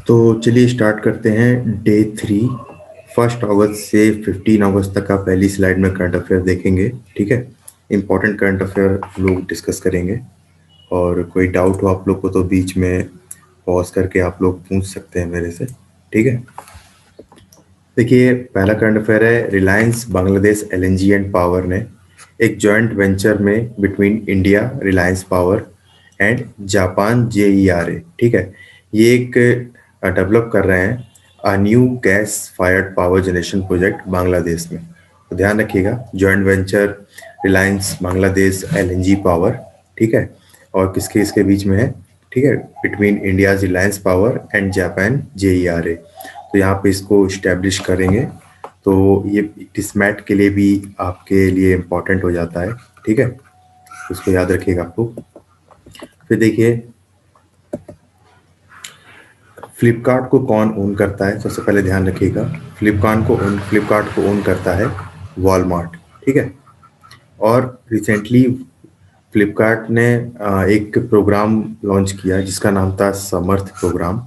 तो चलिए स्टार्ट करते हैं डे 3। 1 अगस्त से 15 अगस्त तक का पहली स्लाइड में करंट अफेयर देखेंगे। ठीक है, इम्पोर्टेंट करंट अफेयर लोग डिस्कस करेंगे। और कोई डाउट हो आप लोग को तो बीच में पॉज करके आप लोग पूछ सकते हैं मेरे से। ठीक है, देखिए पहला करंट अफेयर है, Reliance Bangladesh LNG and power ने एक जॉइंट वेंचर में between India Reliance power and Japan JERA, ठीक है, ये एक डेवलप कर रहे हैं a new gas fired power generation project Bangladesh में। तो ध्यान रखिएगा, joint venture Reliance Bangladesh LNG power, ठीक है, और किसके इसके बीच में है, ठीक है, between India Reliance power and Japan JERA. तो यहाँ पे इसको इस्टेब्लिश करेंगे, तो ये टिस्मैट के लिए भी आपके लिए इम्पोर्टेंट हो जाता है। ठीक है, उसको याद रखिएगा आपको। फिर देखिए फ्लिपकार्ट को कौन ओन करता है, सबसे पहले ध्यान रखिएगा। फ्लिपकार्ट को ओन करता है वॉलमार्ट। ठीक है, और रिसेंटली फ्लिपकार्ट ने एक प्रोग्राम लॉन्च किया जिसका नाम था समर्थ प्रोग्राम।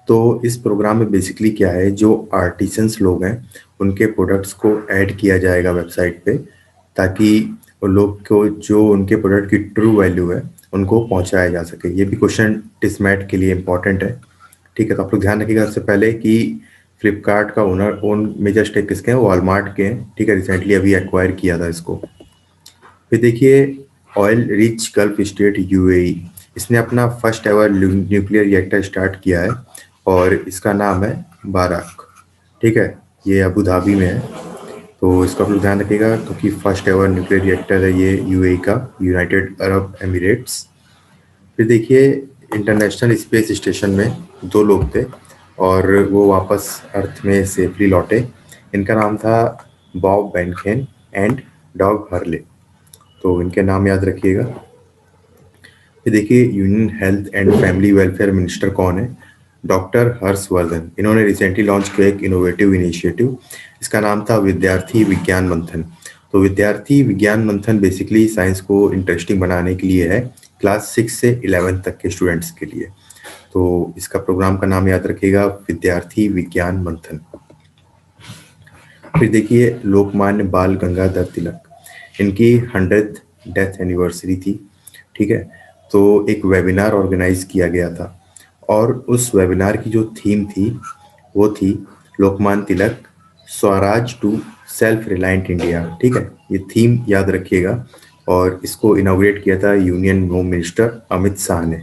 तो इस प्रोग्राम में बेसिकली क्या है, जो आर्टिसंस लोग हैं उनके प्रोडक्ट्स को ऐड किया जाएगा वेबसाइट पे, ताकि वो लोग को जो उनके प्रोडक्ट की ट्रू वैल्यू है उनको पहुंचाया जा सके। ये भी क्वेश्चन टिस्मैट के लिए इम्पोर्टेंट है। ठीक है, तो आप लोग ध्यान रखिएगा सबसे पहले कि फ्लिपकार्ट का ओन मेजर स्टेक किसके हैं, वॉलमार्ट के हैं। ठीक है, रिसेंटली अभी एक्वायर किया था इसको। फिर देखिए oil rich gulf state UAE, इसने अपना first ever nuclear reactor start किया है और इसका नाम है बाराक। ठीक है, ये अबू धाबी में है। तो इसका आप लोग ध्यान रखिएगा क्योंकि फर्स्ट एवर न्यूक्लियर रिएक्टर है ये यूएई का, यूनाइटेड अरब एमिरेट्स। फिर देखिए इंटरनेशनल स्पेस स्टेशन में दो लोग थे और वो वापस अर्थ में सेफली लौटे। इनका नाम था बॉब बेनखेन एंड डॉग हर्ले। तो इनके नाम याद रखिएगा। फिर देखिए union health and family welfare minister कौन है, डॉक्टर हर्षवर्धन। इन्होंने रिसेंटली लॉन्च किया एक इनोवेटिव इनिशिएटिव, इसका नाम था विद्यार्थी विज्ञान मंथन। तो विद्यार्थी विज्ञान मंथन बेसिकली साइंस को इंटरेस्टिंग बनाने के लिए है, क्लास 6 से 11 तक के स्टूडेंट्स के लिए। तो इसका प्रोग्राम का नाम याद रखिएगा, विद्यार्थी विज्ञान मंथन। फिर देखिए लोकमान्य बाल गंगाधर तिलक, इनकी 100th डेथ एनिवर्सरी थी। ठीक है, तो एक वेबिनार ऑर्गेनाइज किया गया था और उस वेबिनार की जो थीम थी वो थी Lokmanya Tilak Swaraj to self reliant India. ठीक है, ये थीम याद रखिएगा। और इसको इनॉग्रेट किया था union home minister Amit Shah ने,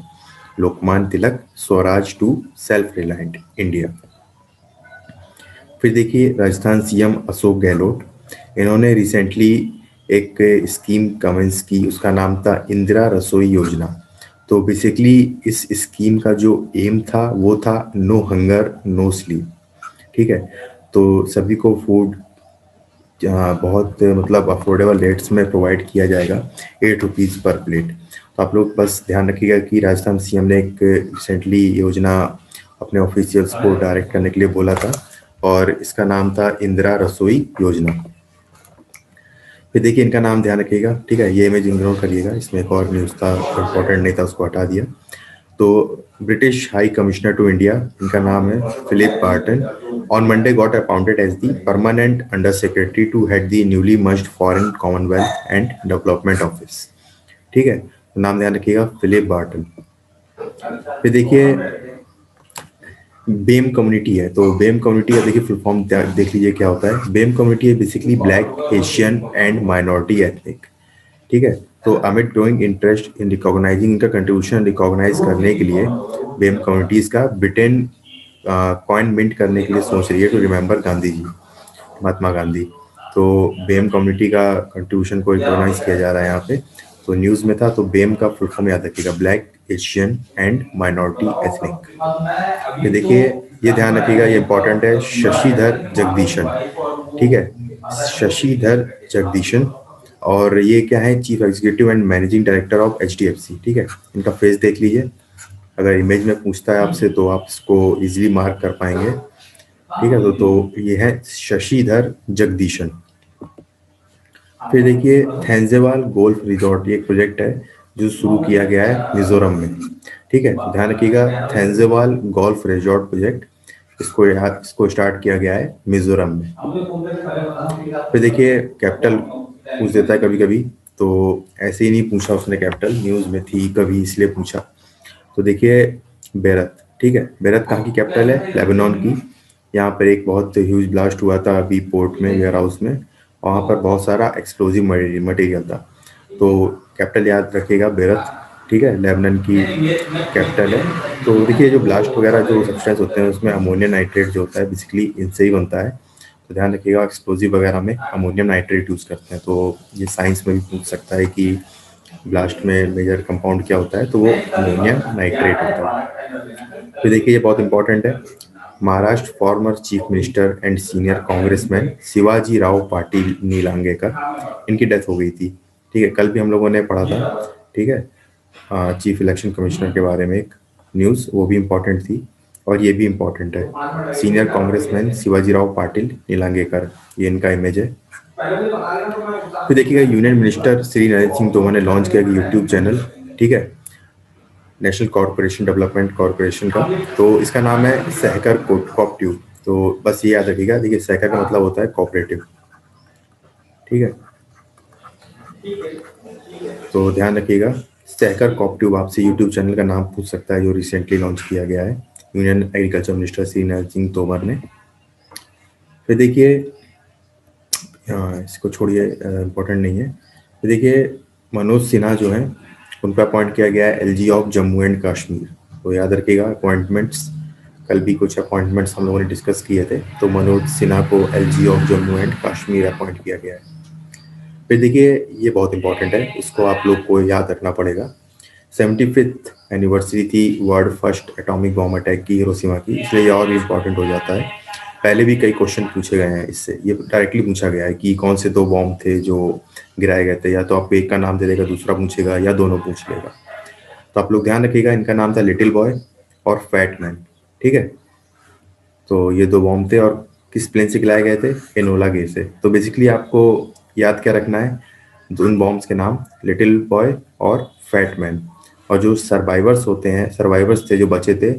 Lokmanya Tilak Swaraj to self reliant India. फिर देखिए राजस्थान सीएम अशोक गहलोत, इन्होंने रिसेंटली एक स्कीम कमेंस की, उसका नाम था इंदिरा रसोई योजना। तो बेसिकली इस स्कीम का जो एम था वो था नो हंगर नो स्लीप। ठीक है, तो सभी को फूड बहुत मतलब अफोर्डेबल रेट्स में प्रोवाइड किया जाएगा, 8 रुपीज़ पर प्लेट। तो आप लोग बस ध्यान रखिएगा कि राजस्थान सीएम ने एक रिसेंटली योजना अपने ऑफिशियल्स को डायरेक्ट करने के लिए बोला था और इसका नाम था इंदिरा रसोई योजना। फिर देखिए इनका नाम ध्यान रखिएगा। ठीक है, ये इमेज इग्नोर करिएगा, इसमें एक और न्यूज़ था इम्पोर्टेंट नहीं था, उसको हटा दिया। तो British high commissioner to India, इनका नाम है Philip Barton, on Monday got appointed as the permanent under secretary to head the newly merged Foreign Commonwealth and Development Office. ठीक है, तो नाम ध्यान रखिएगा फिलिप बार्टन। फिर देखिए बेम कम्युनिटी है, तो बेम कम्युनिटी है, देखिए फुल फॉर्म देख लीजिए क्या होता है। बेम कम्युनिटी है basically black Asian and minority ethnic. ठीक है, तो अमिट ग्रोइंग इंटरेस्ट इन रिकॉग्नाइजिंग, इनका कंट्रीब्यूशन रिकॉग्नाइज करने के लिए बेम कम्युनिटीज का ब्रिटेन कॉइन मिंट करने के लिए सोच रही है टू रिमेंबर गांधी जी, महात्मा गांधी। तो बेम कम्युनिटी का कंट्रीब्यूशन को रिकॉग्नाइज किया जा रहा है यहाँ पे। तो न्यूज़ में था, तो बेम का फुल फॉर्म याद रखिएगा, black Asian and minority ethnic. ये देखिए ये ध्यान रखिएगा, ये इंपॉर्टेंट है, शशिधर जगदीशन। ठीक है, शशिधर जगदीशन, और ये क्या है, chief executive and managing director of HDFC. ठीक है, इनका फेस देख लीजिए, अगर इमेज में पूछता है आपसे तो आप इसको इजीली मार्क कर पाएंगे। ठीक है, तो ये है शशिधर जगदीशन। फिर देखिए थेंजेवाल गोल्फ रिजॉर्ट, ये एक प्रोजेक्ट है जो शुरू किया गया है मिजोरम में। ठीक है, तो ध्यान रखिएगा, थेंजेवाल गोल्फ रिजॉर्ट प्रोजेक्ट, इसको स्टार्ट किया गया है मिजोरम में। फिर देखिए कैपिटल पूछ देता है कभी कभी, तो ऐसे ही नहीं पूछा उसने, कैपिटल न्यूज़ में थी कभी इसलिए पूछा। तो देखिए बेरत, ठीक है, बेरत कहाँ की कैपिटल है? लेबनान की। यहाँ पर एक बहुत ह्यूज ब्लास्ट हुआ था अभी पोर्ट में, वेयर हाउस में, वहाँ पर बहुत सारा एक्सप्लोजिव मटेरियल था। तो कैपिटल याद रखिएगा बेरत, ठीक है, लेबनान की कैपिटल है। तो देखिए जो ब्लास्ट वगैरह जो सब्सटेंस होते हैं उसमें अमोनियम नाइट्रेट जो होता है बेसिकली इनसे ही बनता है। तो ध्यान रखिएगा एक्सप्लोजिव वगैरह में अमोनियम नाइट्रेट यूज़ करते हैं। तो ये साइंस में भी पूछ सकता है कि ब्लास्ट में मेजर कंपाउंड क्या होता है, तो वो अमोनियम नाइट्रेट होता है। फिर देखिए ये बहुत इंपॉर्टेंट है, Maharashtra former chief minister and senior congressman Shivaji Rao Patil Nilangekar, इनकी डेथ हो गई थी। ठीक है, कल भी हम लोगों ने पढ़ा था, ठीक है, चीफ इलेक्शन कमिश्नर के बारे में एक न्यूज़, वो भी इम्पोर्टेंट थी और ये भी इम्पोर्टेंट है। सीनियर कांग्रेसमैन शिवाजी राव पाटिल नीलांगेकर, ये इनका इमेज है। फिर देखिएगा यूनियन मिनिस्टर श्री नरेंद्र सिंह तोमर ने लॉन्च किया यूट्यूब चैनल, ठीक है, नेशनल कॉर्पोरेशन डेवलपमेंट कॉर्पोरेशन का। तो इसका नाम है सहकर कोऑपरेटिव। तो बस ये याद रखिएगा, देखिए सहकर का मतलब होता है कोऑपरेटिव, ठीक है, तो ध्यान रखिएगा सहकर कोऑपरेटिव आपसे यूट्यूब चैनल का नाम पूछ सकता है, जो रिसेंटली लॉन्च किया गया है union agriculture minister Shri Narendra Singh Tomar ने। फिर देखिए इसको छोड़िए, इम्पोर्टेंट नहीं है। फिर देखिए मनोज सिन्हा जो है उन पर अपॉइंट किया गया है LG of Jammu and Kashmir. तो याद रखिएगा अपॉइंटमेंट्स, कल भी कुछ अपॉइंटमेंट्स हम लोगों ने डिस्कस किए थे, तो मनोज सिन्हा को LG of Jammu and Kashmir appoint किया गया है। फिर देखिए ये बहुत इंपॉर्टेंट है, इसको आप लोग को याद रखना पड़ेगा। 75th एनिवर्सरी थी world first atomic bomb attack की हिरोशिमा की, इसलिए ये और भी इम्पोर्टेंट हो जाता है। पहले भी कई क्वेश्चन पूछे गए हैं इससे, ये डायरेक्टली पूछा गया है कि कौन से दो बॉम्ब थे जो गिराए गए थे, या तो आपको एक का नाम दे देगा, दूसरा पूछेगा, या दोनों पूछ लेगा। तो आप लोग ध्यान रखिएगा, इनका नाम था लिटिल बॉय और फैट मैन, ठीक है। तो ये दो बॉम्ब थे और किस प्लेन से गिराए गए थे? एनोला गे से। तो बेसिकली आपको याद क्या रखना है, उन बॉम्ब्स के नाम लिटिल बॉय और फैट मैन। और जो सर्वाइवर्स होते हैं, सर्वाइवर्स थे जो बचे थे,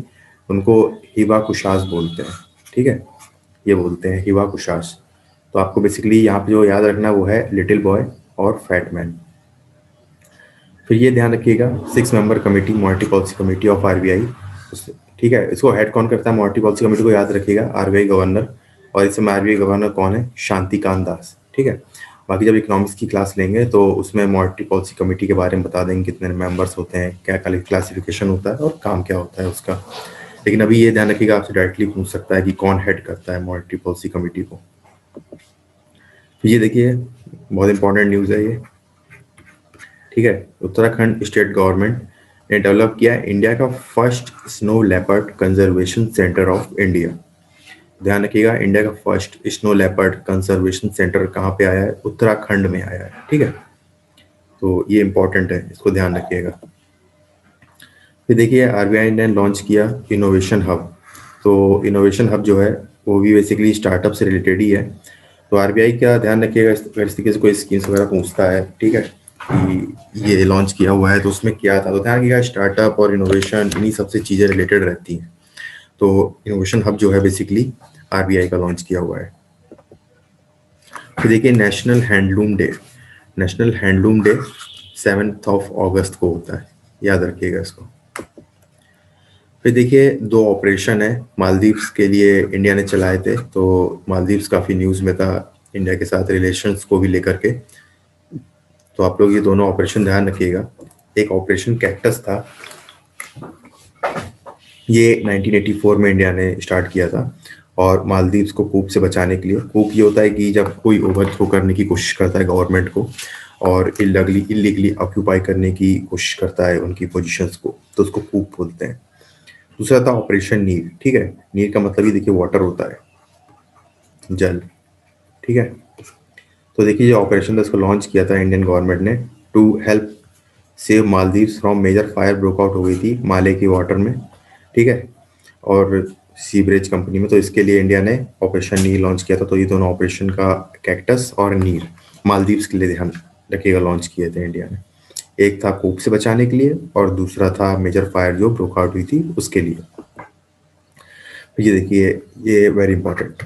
उनको हिबा कुशास बोलते हैं, ठीक है, ये बोलते हैं हिबा कुशास। तो आपको बेसिकली यहाँ पे जो याद रखना है वो है लिटिल बॉय और फैट मैन। फिर ये ध्यान रखिएगा 6 member committee monetary policy committee of RBI, ठीक है, इसको हेड कौन करता है? मॉनेटरी पॉलिसी कमेटी को याद रखिएगा आरबीआई गवर्नर, और इस समय आरबीआई गवर्नर कौन है? शांतिकांत दास, ठीक है। बाकी जब इकोनॉमिक्स की क्लास लेंगे तो उसमें मॉनेटरी पॉलिसी कमेटी के बारे में बता देंगे, कितने मेंबर्स होते हैं, क्या क्लासिफिकेशन होता है और काम क्या होता है उसका। लेकिन अभी ये ध्यान रखिएगा, आपसे डायरेक्टली पूछ सकता है कि कौन हेड करता है मॉनेटरी पॉलिसी कमेटी को। ये देखिए बहुत इंपॉर्टेंट न्यूज़ है ये, ठीक है, उत्तराखंड स्टेट गवर्नमेंट ने डेवलप किया इंडिया का first snow leopard conservation centre of India. ध्यान रखिएगा, इंडिया का first snow leopard conservation centre कहाँ पे आया है? उत्तराखंड में आया है, ठीक है। तो ये इंपॉर्टेंट है, इसको ध्यान रखिएगा। फिर देखिए आरबीआई ने लॉन्च किया इनोवेशन हब। तो इनोवेशन हब जो है वो भी बेसिकली स्टार्टअप से रिलेटेड ही है। तो आरबीआई का ध्यान रखिएगा, अगर इस तरीके से कोई स्कीम्स वगैरह पूछता है, ठीक है, कि ये लॉन्च किया हुआ है तो उसमें क्या था, तो ध्यान रखिएगा स्टार्टअप और इनोवेशन इन्हीं सबसे चीज़ें रिलेटेड रहती हैं। तो इनोवेशन हब जो है बेसिकली आरबीआई का लॉन्च किया हुआ है। फिर देखिए national handloom day, national handloom day 7 अगस्त को होता है, याद रखिएगा इसको। फिर देखिए दो ऑपरेशन है मालदीव्स के लिए इंडिया ने चलाए थे, तो मालदीव्स काफ़ी न्यूज़ में था इंडिया के साथ रिलेशंस को भी लेकर के। तो आप लोग ये दोनों ऑपरेशन ध्यान रखिएगा। एक ऑपरेशन कैक्टस था, ये 1984 में इंडिया ने स्टार्ट किया था, और मालदीव्स को कूप से बचाने के लिए। कूप ये होता है कि जब कोई ओवरथ्रो करने की कोशिश करता है गवर्नमेंट को और इलीगली ऑक्यूपाई करने की कोशिश करता है उनकी पोजीशंस को, तो उसको कूप बोलते हैं। दूसरा था ऑपरेशन नीर, ठीक है, नीर का मतलब ही देखिए वाटर होता है, जल, ठीक है। तो देखिए जो ऑपरेशन था इसको लॉन्च किया था इंडियन गवर्नमेंट ने to help save Maldives from major fire broke out हो गई थी माले की वाटर में, ठीक है, और सीवरेज कंपनी में। तो इसके लिए इंडिया ने ऑपरेशन नीर लॉन्च किया था। तो ये दोनों ऑपरेशन का कैक्टस और नीर मालदीव्स के लिए ध्यान रखिएगा लॉन्च किए थे इंडिया ने। एक था कोप से बचाने के लिए और दूसरा था मेजर फायर जो ब्रोक आउट हुई थी उसके लिए। ये देखिए, ये वेरी इंपॉर्टेंट।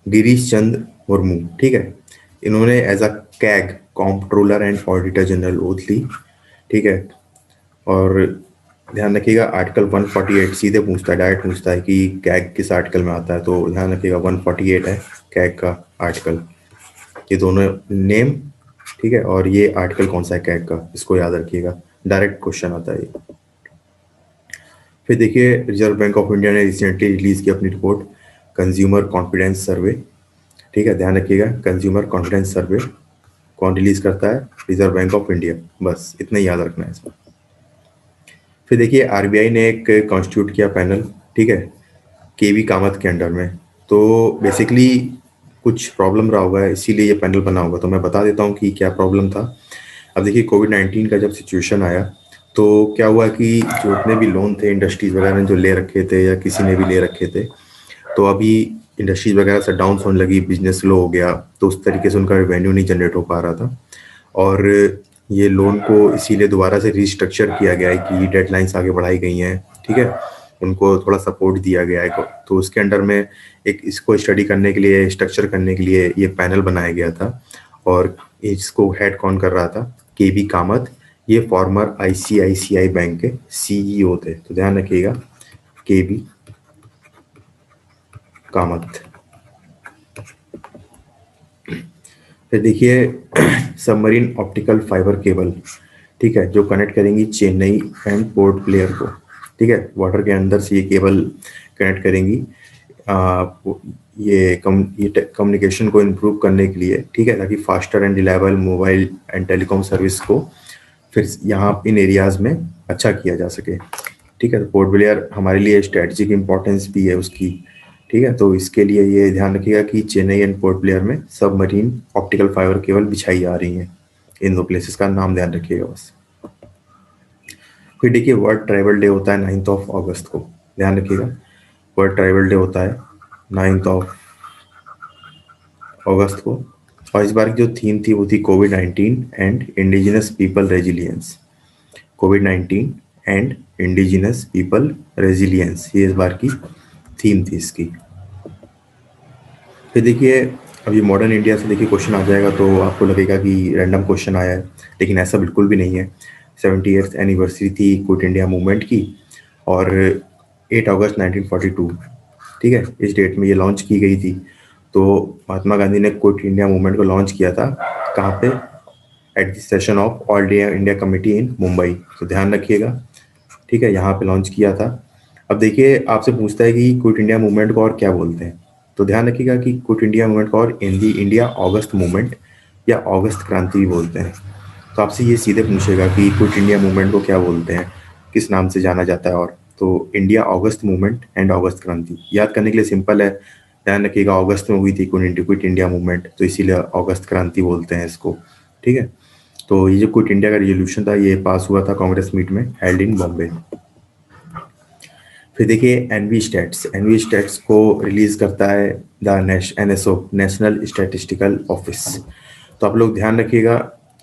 गिरीश चंद मुर्मू, ठीक है, इन्होंने as a CAG comptroller and auditor general oath ली, ठीक है। और ध्यान रखिएगा आर्टिकल 148 सीधे पूछता है, डायरेक्ट पूछता है कि कैग किस आर्टिकल में आता है, तो ध्यान रखिएगा 148 है कैग का आर्टिकल। ये दोनों नेम, ठीक है, और ये आर्टिकल कौन सा है कैग का, इसको याद रखिएगा, डायरेक्ट क्वेश्चन आता है ये। फिर देखिए रिजर्व बैंक ऑफ इंडिया ने रिसेंटली रिलीज की अपनी रिपोर्ट कंज्यूमर कॉन्फिडेंस सर्वे, ठीक है, ध्यान रखिएगा कंज्यूमर कॉन्फिडेंस सर्वे कौन रिलीज करता है, रिजर्व बैंक ऑफ इंडिया, बस इतना ही याद रखना है इसमें। फिर देखिए आरबीआई ने एक कॉन्स्टिट्यूट किया पैनल, ठीक है, केवी कामत के अंडर में। तो बेसिकली कुछ प्रॉब्लम रहा होगा इसीलिए ये पैनल बना होगा, तो मैं बता देता हूँ कि क्या प्रॉब्लम था। अब देखिए कोविड-19 का जब सिचुएशन आया तो क्या हुआ कि जो जितने भी लोन थे इंडस्ट्रीज वगैरह ने जो ले रखे थे या किसी ने भी ले रखे थे, तो अभी इंडस्ट्रीज वगैरह शट डाउन होने लगी, बिजनेस स्लो हो गया, तो उस तरीके से उनका रेवेन्यू नहीं जनरेट हो पा रहा था। और ये लोन को इसीलिए दोबारा से रिस्ट्रक्चर किया गया है कि डेडलाइंस आगे बढ़ाई गई हैं, ठीक है, उनको थोड़ा सपोर्ट दिया गया है। तो उसके अंडर में एक इसको स्टडी करने के लिए, स्ट्रक्चर करने के लिए ये पैनल बनाया गया था। और इसको हेड कौन कर रहा था, केवी कामत, ये फॉर्मर आईसीआईसीआई बैंक के सीईओ थे, तो ध्यान रखिएगा केवी कामत। फिर देखिए सबमरीन ऑप्टिकल फाइबर केबल, ठीक है, जो कनेक्ट करेंगी चेन्नई एंड पोर्ट ब्लेयर को, ठीक है, वाटर के अंदर से ये केबल कनेक्ट करेंगी ये कम्युनिकेशन को इम्प्रूव करने के लिए, ठीक है, ताकि faster and reliable mobile and telecom service को फिर यहाँ इन एरियाज में अच्छा किया जा सके, ठीक है। तो पोर्ट ब्लेयर हमारे लिए स्ट्रेटजिक इंपॉर्टेंस भी है उसकी, ठीक है, तो इसके लिए ये ध्यान रखिएगा कि चेन्नई एंड पोर्ट ब्लेयर में सबमरीन ऑप्टिकल फाइबर केबल बिछाई जा रही हैं। इन दो प्लेसेस का नाम ध्यान रखिएगा बस। फिर देखिए वर्ल्ड ट्राइबल डे होता है 9 अगस्त को, ध्यान रखिएगा वर्ल्ड ट्राइबल डे होता है 9 अगस्त को। और इस बार की जो थीम थी वो थी कोविड-19 एंड इंडिजिनस पीपल रेजिलियंस, कोविड-19 एंड इंडिजिनस पीपल रेजिलियंस, ये इस बार की थीम थी इसकी। फिर देखिए अभी मॉडर्न इंडिया से देखिए क्वेश्चन आ जाएगा तो आपको लगेगा कि रैंडम क्वेश्चन आया है, लेकिन ऐसा बिल्कुल भी नहीं है। 70th एनिवर्सरी थी क्विट इंडिया मूवमेंट की और 8 अगस्त 1942, ठीक है, इस डेट में ये लॉन्च की गई थी। तो महात्मा गांधी ने क्विट इंडिया मूवमेंट को लॉन्च किया था कहाँ पे, at the session of all India committee in Mumbai, तो ध्यान रखिएगा, ठीक है, यहाँ पे लॉन्च किया था। अब देखिए आपसे पूछता है कि क्विट इंडिया मूवमेंट को और क्या बोलते हैं, तो ध्यान रखिएगा कि क्विट इंडिया मूवमेंट को और हिंदी इंडिया ऑगस्ट मूवमेंट या ऑगस्ट क्रांति भी बोलते हैं। तो आपसे ये सीधे पूछेगा कि क्विट इंडिया मूवमेंट को क्या बोलते हैं, किस नाम से जाना जाता है, और तो India August movement and August क्रांति। याद करने के लिए सिंपल है, ध्यान रखिएगा अगस्त में हुई थी क्विट इंडिया मूवमेंट, तो इसीलिए अगस्त क्रांति बोलते हैं इसको, ठीक है। तो ये जो क्विट इंडिया का रेजोल्यूशन था ये पास हुआ था कांग्रेस मीट में हेल्ड इन बॉम्बे। फिर देखिए एनवी स्टैट्स को रिलीज करता है the NSO, national statistical office. तो आप लोग ध्यान रखिएगा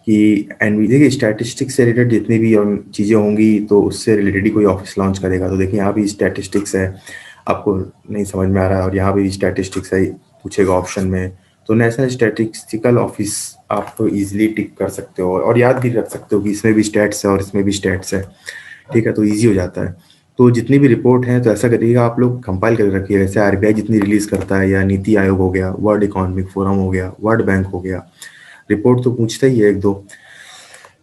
कि एनवी, देखिए स्टैटिस्टिक्स से रिलेटेड जितनी भी चीज़ें होंगी तो उससे रिलेटेड ही कोई ऑफिस लॉन्च करेगा। तो देखिए यहाँ भी स्टैटिस्टिक्स है, आपको नहीं समझ में आ रहा है, और यहाँ भी स्टैटिस्टिक्स है पूछेगा ऑप्शन में, तो नेशनल स्टैटिस्टिकल ऑफिस आप इजीली टिक कर सकते हो और याद भी रख सकते हो कि इसमें भी स्टैट्स है और इसमें भी स्टैट्स है, ठीक है, तो ईजी हो जाता है। तो जितनी भी रिपोर्ट है तो ऐसा करिएगा आप लोग कंपाइल कर रखिए, जैसे आरबीआई जितनी रिलीज करता है या नीति आयोग हो गया, वर्ल्ड इकोनॉमिक फोरम हो गया, वर्ल्ड बैंक हो गया, रिपोर्ट तो पूछता ही है एक दो,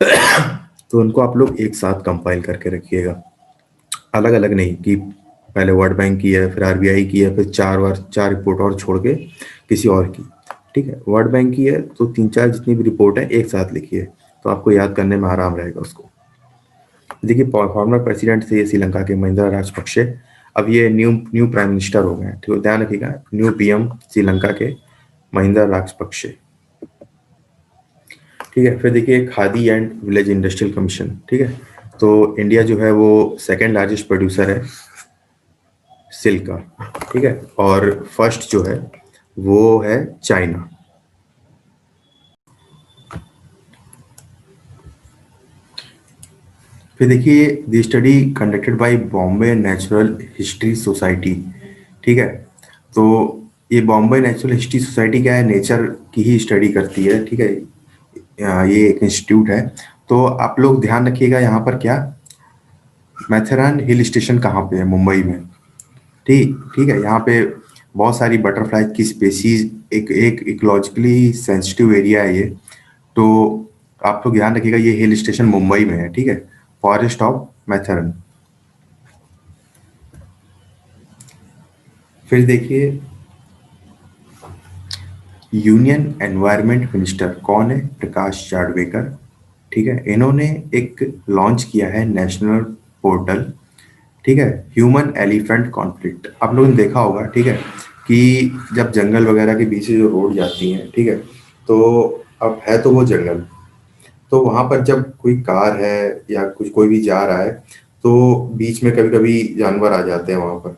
तो उनको आप लोग एक साथ कंपाइल करके रखिएगा, अलग अलग नहीं कि पहले वर्ल्ड बैंक की है फिर आरबीआई की है फिर चार रिपोर्ट और छोड़ के किसी और की, ठीक है। वर्ल्ड बैंक की है तो 3-4 जितनी भी रिपोर्ट है एक साथ लिखिए, तो आपको याद करने में आराम रहेगा उसको। देखिए फॉर्मर प्रेसिडेंट थे श्रीलंका के महिंदा राजपक्षे, अब ये न्यू प्राइम मिनिस्टर हो गए हैं, ठीक है, ध्यान रखिएगा न्यू पीएम श्रीलंका के महिंदा राजपक्षे, ठीक है। फिर देखिए khadi and village industrial commission, ठीक है, तो इंडिया जो है वो सेकेंड लार्जेस्ट प्रोड्यूसर है सिल्क का, ठीक है, और फर्स्ट जो है वो है चाइना। फिर देखिए, the study conducted by Bombay natural history society. ठीक है, तो ये बॉम्बे नेचुरल हिस्ट्री सोसाइटी क्या है, नेचर की ही स्टडी करती है। ठीक है, ये एक इंस्टीट्यूट है। तो आप लोग ध्यान रखिएगा यहाँ पर क्या, मैथेरान हिल स्टेशन कहाँ पे है, मुंबई में। ठीक ठीक है, यहाँ पे बहुत सारी बटरफ्लाई की स्पेसीज, एक एक इकोलॉजिकली सेंसिटिव एरिया है ये। तो आप लोग ध्यान रखिएगा, ये हिल स्टेशन मुंबई में है। ठीक है, फॉरेस्ट ऑफ मैथेरन। फिर देखिए, यूनियन एनवायरनमेंट मिनिस्टर कौन है, प्रकाश जावड़ेकर। ठीक है, इन्होंने एक लॉन्च किया है नेशनल पोर्टल। ठीक है, ह्यूमन एलिफेंट कॉन्फ्लिक्ट। आप लोगों ने देखा होगा, ठीक है, कि जब जंगल वगैरह के बीच से जो रोड जाती हैं, ठीक है, तो अब है तो वो जंगल, तो वहां पर जब कोई कार है या कुछ कोई भी जा रहा है, तो बीच में कभी कभी जानवर आ जाते हैं वहां पर।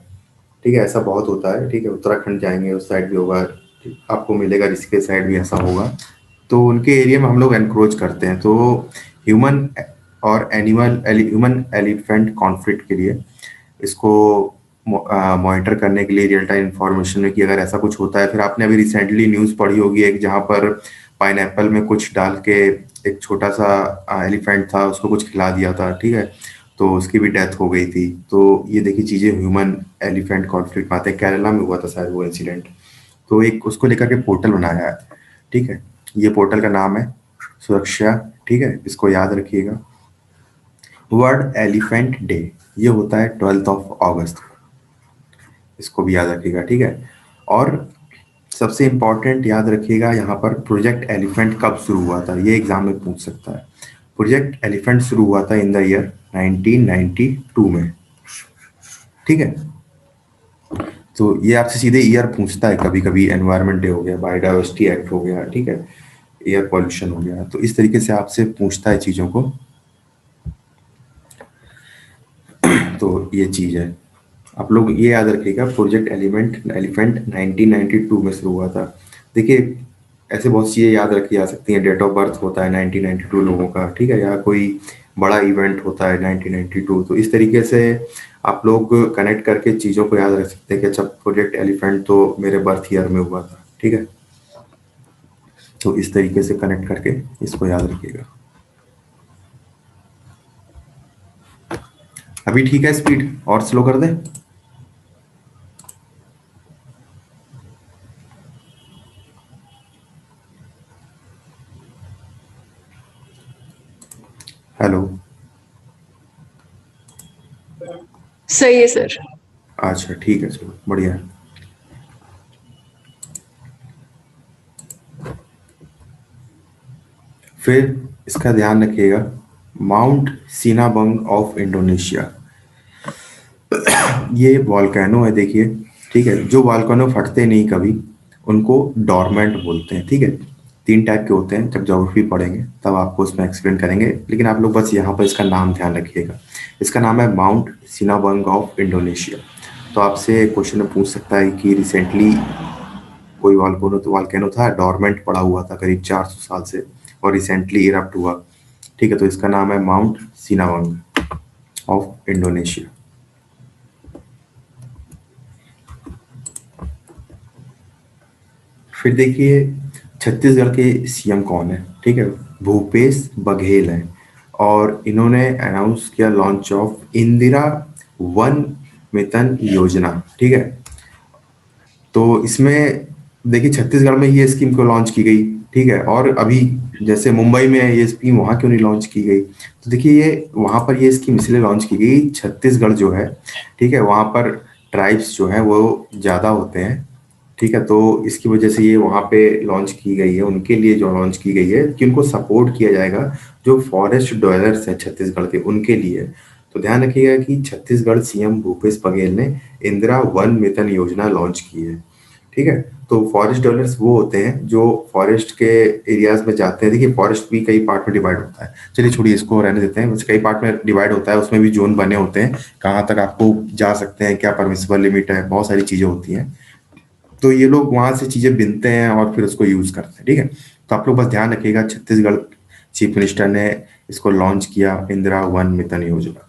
ठीक है, ऐसा बहुत होता है। ठीक है, उत्तराखंड जाएंगे उस साइड भी होगा, आपको मिलेगा, ऋषिकेश साइड भी ऐसा होगा। तो उनके एरिया में हम लोग एनक्रोच करते हैं। तो ह्यूमन और ह्यूमन एलिफेंट कॉन्फ्लिक्ट के लिए, इसको मॉनिटर करने के लिए रियल टाइम इंफॉर्मेशन में कि अगर ऐसा कुछ होता है। फिर आपने अभी रिसेंटली न्यूज़ पढ़ी होगी एक, जहाँ पर पाइनएप्पल में कुछ डाल के एक छोटा सा एलिफेंट था, उसको कुछ खिला दिया था। ठीक है, तो उसकी भी डेथ हो गई थी। तो ये देखिए चीजें ह्यूमन एलिफेंट कॉन्फ्लिक्ट में आते हैं, केरला में हुआ था शायद वो इंसिडेंट। तो एक उसको लेकर के पोर्टल बनाया है। ठीक है, ये पोर्टल का नाम है सुरक्षा। ठीक है, इसको याद रखिएगा। वर्ल्ड एलिफेंट डे ये होता है 12 अगस्त, इसको भी याद रखिएगा। ठीक है, और सबसे इम्पोर्टेंट याद रखिएगा यहाँ पर, प्रोजेक्ट एलिफेंट कब शुरू हुआ था, ये एग्जाम में पूछ सकता है। प्रोजेक्ट एलिफेंट शुरू हुआ था इन द ईयर 1992 में। ठीक है, तो ये आपसे सीधे ईयर पूछता है कभी कभी, एनवायरनमेंट डे हो गया, बायोडाइवर्सिटी एक्ट हो गया, ठीक है, एयर पॉल्यूशन हो गया, तो इस तरीके से आपसे पूछता है चीज़ों को। तो ये चीज़ है, आप लोग ये याद रखिएगा, प्रोजेक्ट एलिफेंट 1992 में शुरू हुआ था। देखिए, ऐसे बहुत चीज़ें याद रखी जा सकती हैं, डेट ऑफ बर्थ होता है 1992 लोगों का, ठीक है, या कोई बड़ा इवेंट होता है 1992, तो इस तरीके से आप लोग कनेक्ट करके चीज़ों को याद रख सकते हैं कि अच्छा, प्रोजेक्ट एलिफेंट तो मेरे बर्थ ईयर में हुआ था। ठीक है, तो इस तरीके से कनेक्ट करके इसको याद रखिएगा। अभी ठीक है, स्पीड और स्लो कर दें। हेलो। सही है सर। अच्छा ठीक है, चलो बढ़िया है। फिर इसका ध्यान रखिएगा, माउंट सिनाबंग ऑफ इंडोनेशिया, ये वॉल्केनो है। देखिए, ठीक है, जो वॉल्केनो फटते नहीं कभी, उनको डॉर्मेंट बोलते हैं। ठीक है, 3 टाइप के होते हैं, जब ज्योग्राफी पढ़ेंगे तब आपको उसमें एक्सप्लेन करेंगे, लेकिन आप लोग बस यहाँ पर इसका नाम ध्यान रखिएगा। इसका नाम है माउंट सिनाबंग ऑफ इंडोनेशिया। तो आपसे क्वेश्चन में पूछ सकता है कि रिसेंटली कोई वॉल्केनो था, डॉर्मेंट पड़ा हुआ था करीब 400 साल से, और रिसेंटली इरप्ट हुआ। ठीक है, तो इसका नाम है माउंट सिनाबंग ऑफ इंडोनेशिया। फिर देखिए, छत्तीसगढ़ के सीएम कौन है। ठीक है, भूपेश बघेल है, और इन्होंने अनाउंस किया लॉन्च ऑफ इंदिरा वन मितन योजना। ठीक है, तो इसमें देखिए छत्तीसगढ़ में ये स्कीम को लॉन्च की गई। ठीक है, और अभी जैसे मुंबई में है ये स्कीम, वहाँ क्यों नहीं लॉन्च की गई, तो देखिए ये वहाँ पर ये स्कीम इसलिए लॉन्च की गई, छत्तीसगढ़ जो है, ठीक है, वहाँ पर ट्राइब्स जो हैं वो ज़्यादा होते हैं। ठीक है, तो इसकी वजह से ये वहाँ पे लॉन्च की गई है, उनके लिए जो लॉन्च की गई है कि उनको सपोर्ट किया जाएगा, जो फॉरेस्ट ड्वेलर्स हैं छत्तीसगढ़ के, उनके लिए। तो ध्यान रखिएगा कि छत्तीसगढ़ सीएम भूपेश बघेल ने इंदिरा वन मितन योजना लॉन्च की है। ठीक है, तो फॉरेस्ट ड्वेलर्स वो होते हैं जो फॉरेस्ट के एरियाज में जाते हैं। देखिए, फॉरेस्ट भी कई पार्ट में डिवाइड होता है, चलिए छोड़िए इसको रहने देते हैं, वैसे कई पार्ट में डिवाइड होता है, उसमें भी जोन बने होते हैं, कहाँ तक आपको जा सकते हैं, क्या परमिसिबल लिमिट है, बहुत सारी चीज़ें होती हैं। तो ये लोग वहां से चीजें बिनते हैं और फिर उसको यूज करते हैं, ठीक है। तो आप लोग बस ध्यान रखिएगा, छत्तीसगढ़ चीफ मिनिस्टर ने इसको लॉन्च किया, इंदिरा वन मितन योजना।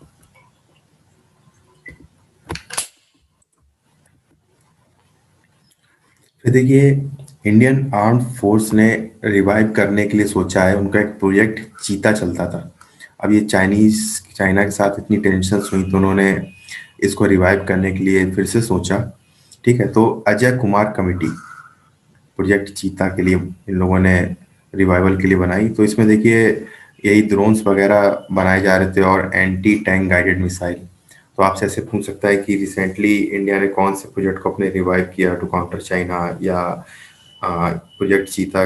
फिर देखिए, इंडियन आर्म फोर्स ने रिवाइव करने के लिए सोचा है, उनका एक प्रोजेक्ट चीता चलता था। अब ये चाइना के साथ इतनी टेंशन हुई तो उन्होंने इसको रिवाइव करने के लिए फिर से सोचा, ठीक है। तो अजय कुमार कमेटी प्रोजेक्ट चीता के लिए इन लोगों ने रिवाइवल के लिए बनाई। तो इसमें देखिए यही ड्रोन्स वगैरह बनाए जा रहे थे और एंटी टैंक गाइडेड मिसाइल। तो आपसे ऐसे पूछ सकता है कि रिसेंटली इंडिया ने कौन से प्रोजेक्ट को अपने रिवाइव किया टू काउंटर चाइना, या प्रोजेक्ट चीता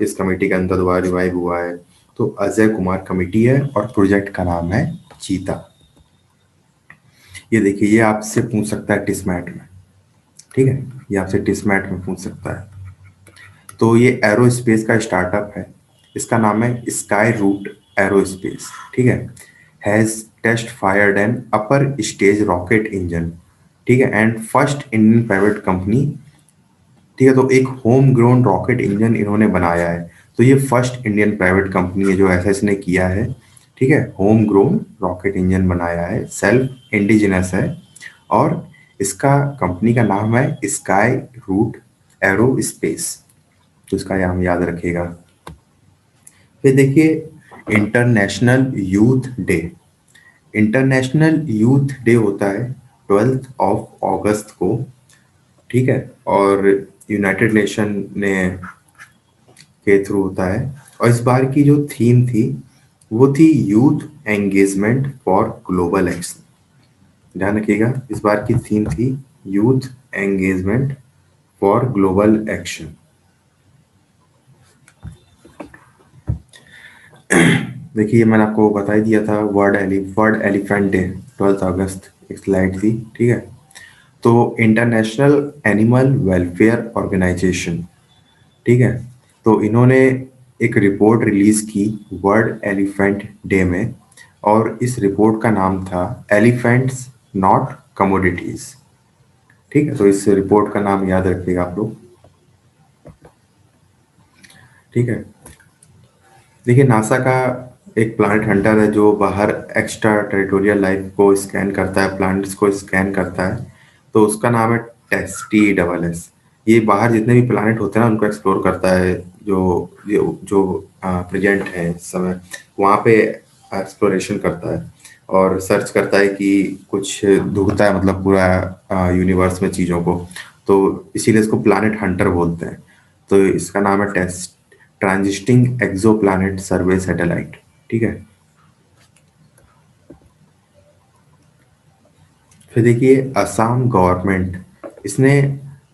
इस कमेटी के अंदर दोबारा रिवाइव हुआ है। तो अजय कुमार कमेटी है और प्रोजेक्ट का नाम है चीता। ये देखिए, ये आपसे पूछ सकता है टिस्मैट में, ठीक है, ये आपसे टिस्मैट में पूछ सकता है। तो ये एरोस्पेस का स्टार्टअप है, इसका नाम है स्काई रूट एरोस्पेस, ठीक है। Has test fired an upper stage rocket engine, ठीक है, and first Indian private company, ठीक है। तो एक होम ग्रोन रॉकेट इंजन इन्होंने बनाया है। तो ये फर्स्ट इंडियन प्राइवेट कंपनी है जो ऐसा इसने किया है, ठीक है। होम ग्रोन रॉकेट इंजन बनाया है, सेल्फ इंडिजिनस है, और इसका कंपनी का नाम है स्काई रूट एरो स्पेस। तो इसका नाम याद रखिएगा। फिर देखिए, international youth day. International youth day होता है 12 अगस्त को, ठीक है, और यूनाइटेड नेशन ने के थ्रू होता है। और इस बार की जो थीम थी वो थी youth engagement for global action. ध्यान रखिएगा, इस बार की थीम थी youth engagement for global action. देखिए, मैंने आपको बता ही दिया था, वर्ल्ड एलिफेंट डे 12 अगस्त, एक स्लाइड थी, ठीक है। तो इंटरनेशनल एनिमल वेलफेयर ऑर्गेनाइजेशन, ठीक है, तो इन्होंने एक रिपोर्ट रिलीज की वर्ल्ड एलिफेंट डे में, और इस रिपोर्ट का नाम था एलिफेंट्स नॉट कमोडिटीज, ठीक है। तो इस रिपोर्ट का नाम याद रखिएगा आप लोग, ठीक है। देखिए, नासा का एक प्लानट हंटर है जो बाहर एक्स्ट्रा टेरिटोरियल लाइफ को स्कैन करता है, प्लानट्स को स्कैन करता है। तो उसका नाम है TESTS। ये बाहर जितने भी प्लानट होते हैं ना उनको एक्सप्लोर करता है, जो जो प्रेजेंट है इस समय वहाँ पे एक्सप्लोरेशन करता है और सर्च करता है कि कुछ ढूंढता है, मतलब पूरा यूनिवर्स में चीज़ों को। तो इसीलिए इसको प्लानट हंटर बोलते हैं। तो इसका नाम है ट्रांजिस्टिंग एक्सोप्लैनेट सर्वे सैटेलाइट, ठीक है। फिर देखिए, असम गवर्नमेंट, इसने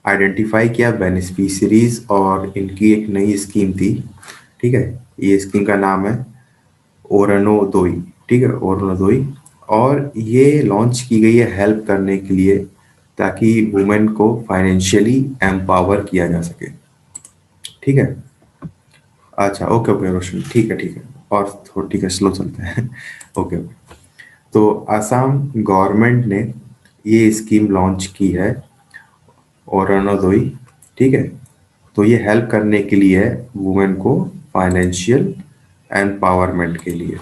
आइडेंटिफाई किया बेनिफिशियरीज और इनकी एक नई स्कीम थी, ठीक है। ये स्कीम का नाम है ओरनोदोई, ठीक है, ओरनोदोई। और ये लॉन्च की गई है हेल्प करने के लिए, ताकि वुमेन को फाइनेंशियली एम्पावर किया जा सके, ठीक है। अच्छा, ओके ओके रोशन, ठीक है ठीक है, और थोड़ा ठीक है, स्लो चलते हैं। Okay okay. तो असम गवर्नमेंट ने ये स्कीम लॉन्च की है ओरनोदोई, ठीक है। तो ये हेल्प करने के लिए है वुमेन को फाइनेंशियल एम्पावरमेंट के लिए।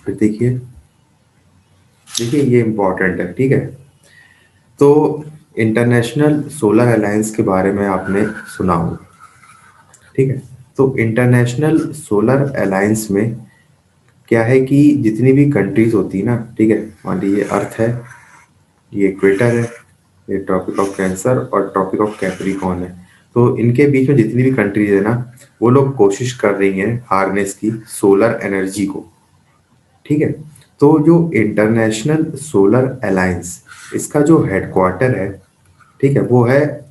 फिर देखिए, देखिए ये इम्पोर्टेंट है, ठीक है। तो इंटरनेशनल सोलर अलायंस के बारे में आपने सुना होगा, ठीक है। तो इंटरनेशनल सोलर अलायंस में क्या है कि जितनी भी कंट्रीज होती है ना, ठीक है, मान लीजिए अर्थ है, ये इक्वेटर है, ये ट्रॉपिक ऑफ कैंसर और ट्रॉपिक ऑफ कैप्रिकॉर्न है। तो इनके बीच में जितनी भी कंट्रीज है ना, वो लोग कोशिश कर रही हैं हार्नेस की सोलर एनर्जी को, ठीक है। तो जो इंटरनेशनल सोलर अलायंस, इसका जो हेडक्वार्टर है, ठीक है, वो है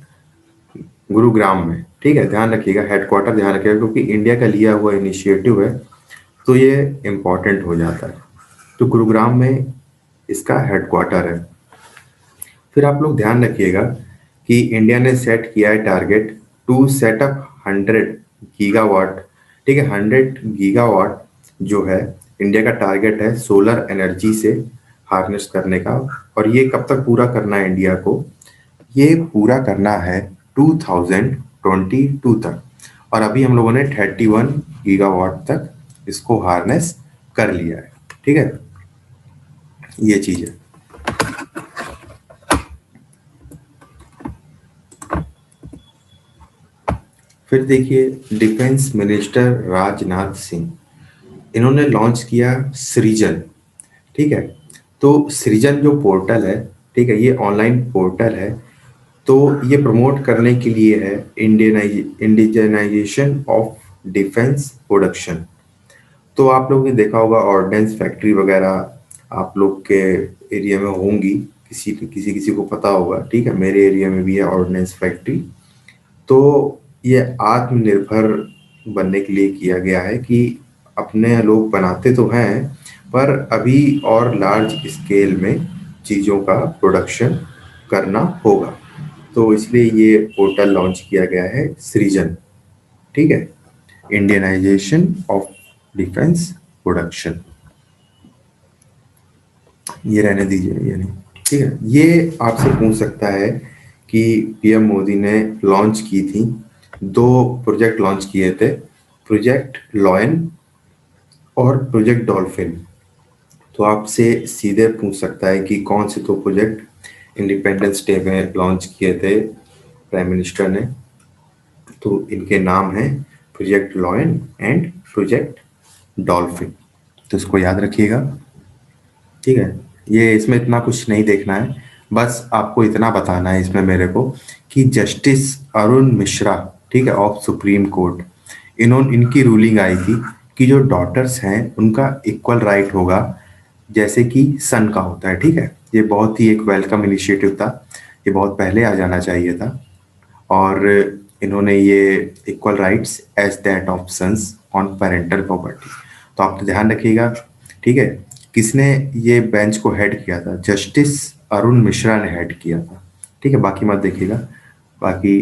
गुरुग्राम में, ठीक है। ध्यान रखिएगा, हेडक्वार्टर ध्यान रखिएगा, क्योंकि इंडिया का लिया हुआ इनिशिएटिव है तो ये इम्पोर्टेंट हो जाता है। तो गुरुग्राम में इसका हेडक्वार्टर है। फिर आप लोग ध्यान रखिएगा कि इंडिया ने सेट किया है target to set up 100 gigawatt, ठीक है, 100 गीगावाट जो है इंडिया का टारगेट है सोलर एनर्जी से हार्नेस करने का। और ये कब तक पूरा करना है इंडिया को? ये पूरा करना है 2022 तक, और अभी हम लोगों ने 31 गीगावाट तक इसको हार्नेस कर लिया है। ठीक है, ये चीज है। फिर देखिए, डिफेंस मिनिस्टर राजनाथ सिंह, इन्होंने लॉन्च किया सृजन। ठीक है, तो सृजन जो पोर्टल है, ठीक है, ये ऑनलाइन पोर्टल है। तो ये प्रमोट करने के लिए है इंडिजनाइजेशन ऑफ डिफेंस प्रोडक्शन। तो आप लोगों ने देखा होगा ऑर्डिनेंस फैक्ट्री वगैरह आप लोग के एरिया में होंगी, किसी किसी किसी को पता होगा। ठीक है, मेरे एरिया में भी है ऑर्डिनेंस फैक्ट्री। तो ये आत्मनिर्भर बनने के लिए किया गया है कि अपने लोग बनाते तो हैं, पर अभी और लार्ज स्केल में चीज़ों का प्रोडक्शन करना होगा। तो इसलिए ये पोर्टल लॉन्च किया गया है सृजन। ठीक है, इंडियनाइजेशन ऑफ डिफेंस प्रोडक्शन। ये रहने दीजिए, ये नहीं। ठीक है, ये आपसे पूछ सकता है कि पीएम मोदी ने लॉन्च की थी, दो प्रोजेक्ट लॉन्च किए थे, प्रोजेक्ट लॉयन और प्रोजेक्ट डॉल्फिन। तो आपसे सीधे पूछ सकता है कि कौन से दो प्रोजेक्ट इंडिपेंडेंस डे में लॉन्च किए थे प्राइम मिनिस्टर ने। तो इनके नाम हैं project lion and project dolphin. तो इसको याद रखिएगा। ठीक है, ये इसमें इतना कुछ नहीं देखना है, बस आपको इतना बताना है इसमें मेरे को कि जस्टिस अरुण मिश्रा, ठीक है, ऑफ सुप्रीम कोर्ट, इनकी रूलिंग आई थी कि जो डॉटर्स हैं उनका इक्वल राइट होगा जैसे कि सन का होता है। ठीक है, ये बहुत ही एक वेलकम इनिशिएटिव था, ये बहुत पहले आ जाना चाहिए था। और इन्होंने ये equal rights as that of sons on parental property. तो आप तो ध्यान रखिएगा। ठीक है, किसने ये बेंच को हेड किया था? जस्टिस अरुण मिश्रा ने हेड किया था। ठीक है, बाकी मत देखिएगा, बाकी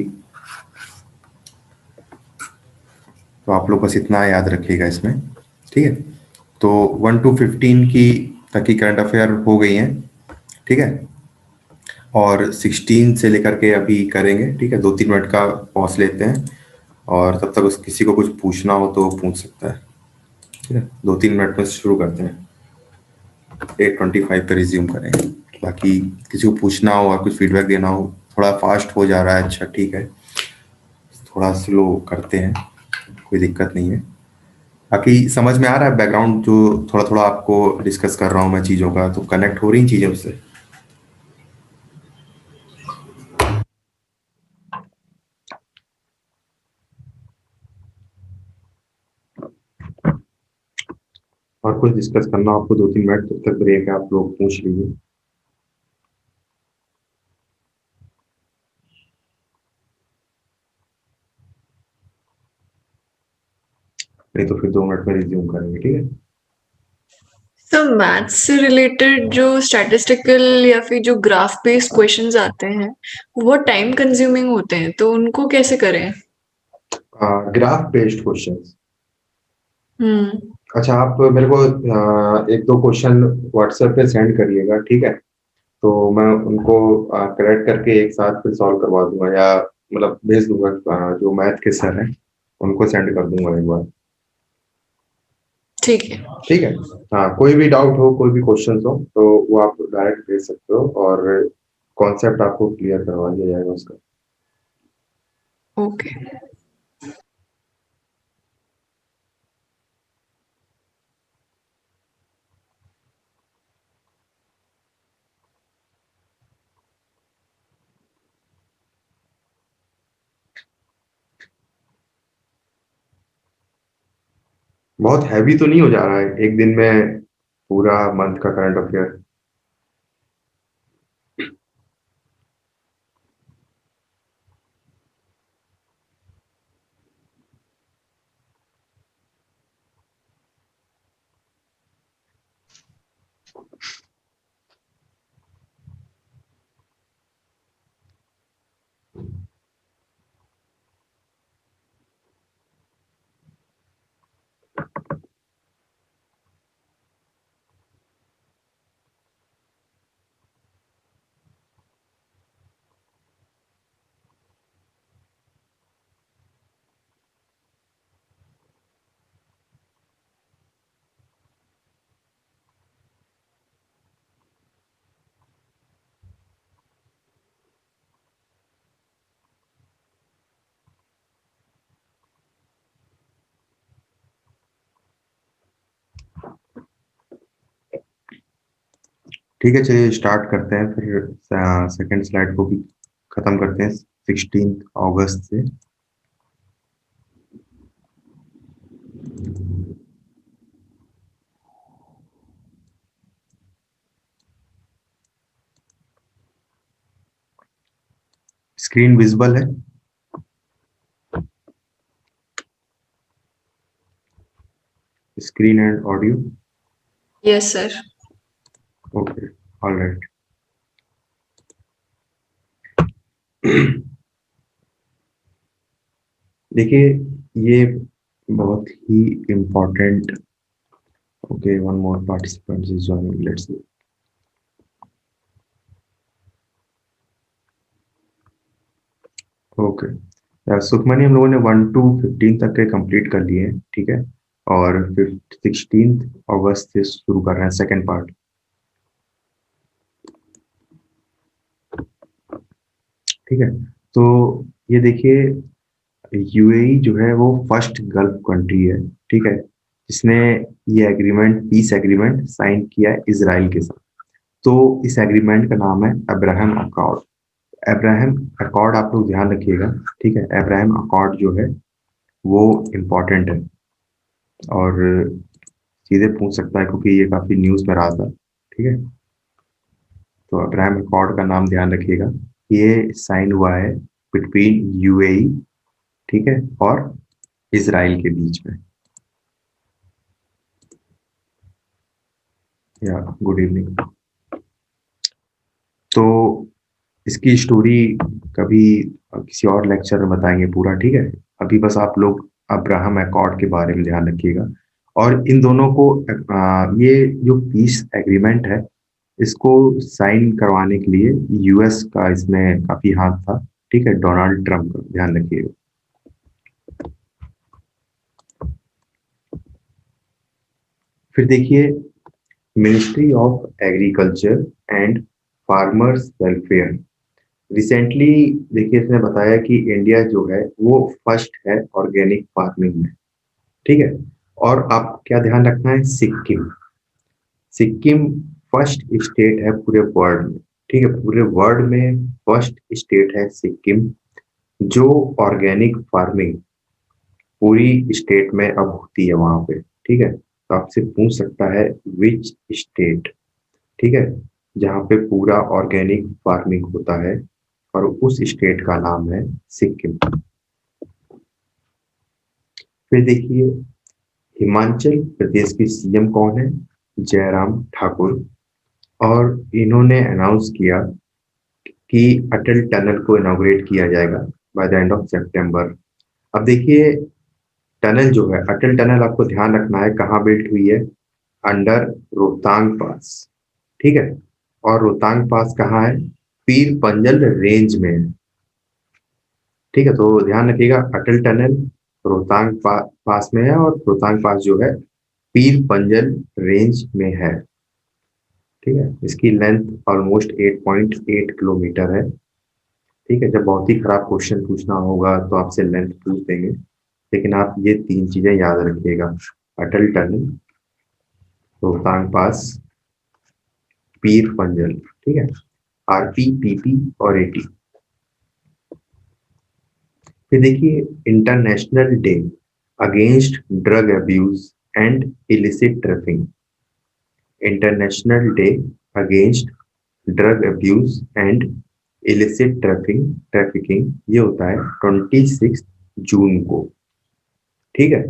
तो आप लोग बस इतना याद रखिएगा इसमें। ठीक है, तो 1 to 15 की तक की करंट अफेयर हो गई हैं। ठीक है, और 16 से लेकर के अभी करेंगे। ठीक है, 2-3 मिनट का पॉज लेते हैं, और तब तक उस किसी को कुछ पूछना हो तो पूछ सकता है। ठीक है, 2-3 मिनट में शुरू करते हैं, 8:25 पे रिज्यूम करेंगे। बाकी किसी को पूछना हो और कुछ फीडबैक देना हो, थोड़ा फास्ट हो जा रहा है, अच्छा ठीक है, थोड़ा स्लो करते हैं, कोई दिक्कत नहीं है। बाकी समझ में आ रहा है बैकग्राउंड जो थोड़ा थोड़ा आपको डिस्कस कर रहा हूँ मैं चीज़ों का, तो कनेक्ट हो रही चीज़ें उससे? और कुछ डिस्कस करना हो आपको 2-3 मिनट, तब तक ब्रेक है, आप लोग पूछ लीजिए। नहीं तो फिर 2 मिनट में रिज्यूम करेंगे। ठीक है, तो मैथ्स से रिलेटेड जो स्टैटिस्टिकल या फिर जो ग्राफ बेस्ड क्वेश्चंस आते हैं वो टाइम कंज्यूमिंग होते हैं, तो उनको कैसे करें? Graph based questions. हम्म। अच्छा, आप मेरे को 1-2 क्वेश्चन व्हाट्सएप पे सेंड करिएगा। ठीक है, तो मैं उनको करेक्ट करके एक साथ फिर सॉल्व करवा दूंगा, या मतलब भेज दूंगा। जो मैथ के सर हैं उनको सेंड कर दूंगा एक बार। ठीक है। ठीक है, हाँ, कोई भी डाउट हो, कोई भी क्वेश्चन हो, तो वो आप डायरेक्ट भेज सकते हो, और कॉन्सेप्ट आपको क्लियर करवा दिया जाएगा उसका। ओके। बहुत हैवी तो नहीं हो जा रहा है एक दिन में पूरा मंथ का करंट अफेयर? ठीक है, चलिए स्टार्ट करते हैं फिर। सेकंड स्लाइड को भी खत्म करते हैं 16 अगस्त से। स्क्रीन विजिबल है? Screen and audio? Yes sir. Okay, all right. देखिए, ये बहुत ही important. Okay, one more participant is joining, let's see. Okay, Sukhmani हम लोगों ने 1 to 15 तक के कंप्लीट कर लिए हैं, ठीक है। और फिर 16 अगस्त से शुरू कर रहे हैं सेकेंड पार्ट। ठीक है, तो ये देखिए, यूएई जो है वो फर्स्ट गल्फ कंट्री है, ठीक है, जिसने ये एग्रीमेंट, पीस एग्रीमेंट साइन किया है इसराइल के साथ। तो इस एग्रीमेंट का नाम है अब्राहम अकॉर्ड। अब्राहम अकॉर्ड आप लोग ध्यान रखिएगा, ठीक है। अब्राहम अकॉर्ड जो है वो इम्पोर्टेंट है और सीधे पूछ सकता है, क्योंकि ये काफी न्यूज में रहा था, ठीक है। तो अब्राहम अकॉर्ड का नाम ध्यान रखिएगा। ये साइन हुआ है बिटवीन यूएई, ठीक है, और इसराइल के बीच में। या गुड इवनिंग। तो इसकी स्टोरी कभी किसी और लेक्चर में बताएंगे पूरा, ठीक है। अभी बस आप लोग अब्राहम अकॉर्ड के बारे में ध्यान रखिएगा। और इन दोनों को ये जो पीस एग्रीमेंट है, इसको साइन करवाने के लिए यूएस का इसमें काफी हाथ था, ठीक है, डोनाल्ड ट्रम्प का, ध्यान रखिएगा। फिर देखिए, ministry of agriculture and farmers welfare recently, देखिए इसने बताया कि इंडिया जो है वो फर्स्ट है ऑर्गेनिक फार्मिंग में, ठीक है। और आप क्या ध्यान रखना है, सिक्किम। सिक्किम फर्स्ट स्टेट है पूरे वर्ल्ड में, ठीक है, पूरे वर्ल्ड में फर्स्ट स्टेट है सिक्किम, जो ऑर्गेनिक फार्मिंग पूरी स्टेट में अब होती है वहां पे, ठीक है। तो आपसे पूछ सकता है विच स्टेट, ठीक है, जहाँ पे पूरा ऑर्गेनिक फार्मिंग होता है, और उस स्टेट का नाम है सिक्किम। फिर देखिए, हिमाचल प्रदेश के सीएम कौन है, जयराम ठाकुर। और इन्होंने अनाउंस किया कि अटल टनल को इनॉग्रेट किया जाएगा बाय द एंड ऑफ सितंबर। अब देखिए, टनल जो है, अटल टनल, आपको ध्यान रखना है कहाँ बिल्ट हुई है, अंडर रोहतांग पास, ठीक है। और रोहतांग पास कहाँ है, पीर पंजल रेंज में है, ठीक है। तो ध्यान रखिएगा, अटल टनल रोहतांग पास में है, और रोहतांग पास जो है पीर पंजल रेंज में है, ठीक है। इसकी लेंथ ऑलमोस्ट 8.8 किलोमीटर है, ठीक है। जब बहुत ही खराब क्वेश्चन पूछना होगा तो आपसे लेंथ पूछ देंगे, लेकिन आप ये तीन चीजें याद रखिएगा, अटल टनल, रोहतांग पास, पीर पंजल, ठीक है। आरपी, पीपी और एटी। फिर देखिए, international day against drug abuse and illicit trafficking. International day against drug abuse and illicit trafficking ये होता है 26 जून को, ठीक है,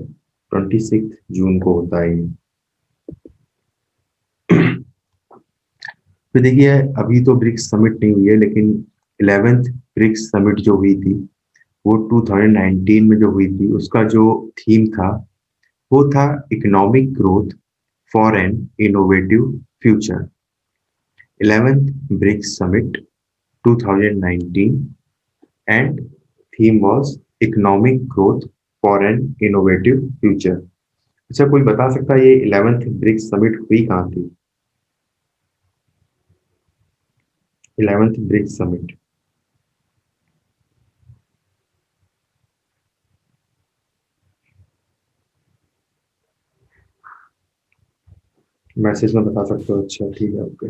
26 जून को होता है ये। तो देखिए, अभी तो ब्रिक्स समिट नहीं हुई है, लेकिन 11th ब्रिक्स समिट जो हुई थी वो 2019 में जो हुई थी, उसका जो थीम था वो था economic growth for an innovative future. 11th BRICS summit 2019 and theme was economic growth for an innovative future. अच्छा, कोई बता सकता है ये 11th ब्रिक्स समिट हुई कहाँ थी? 11th ब्रिक्स समिट, मैसेज में बता सकते हो? अच्छा, ठीक है, ओके।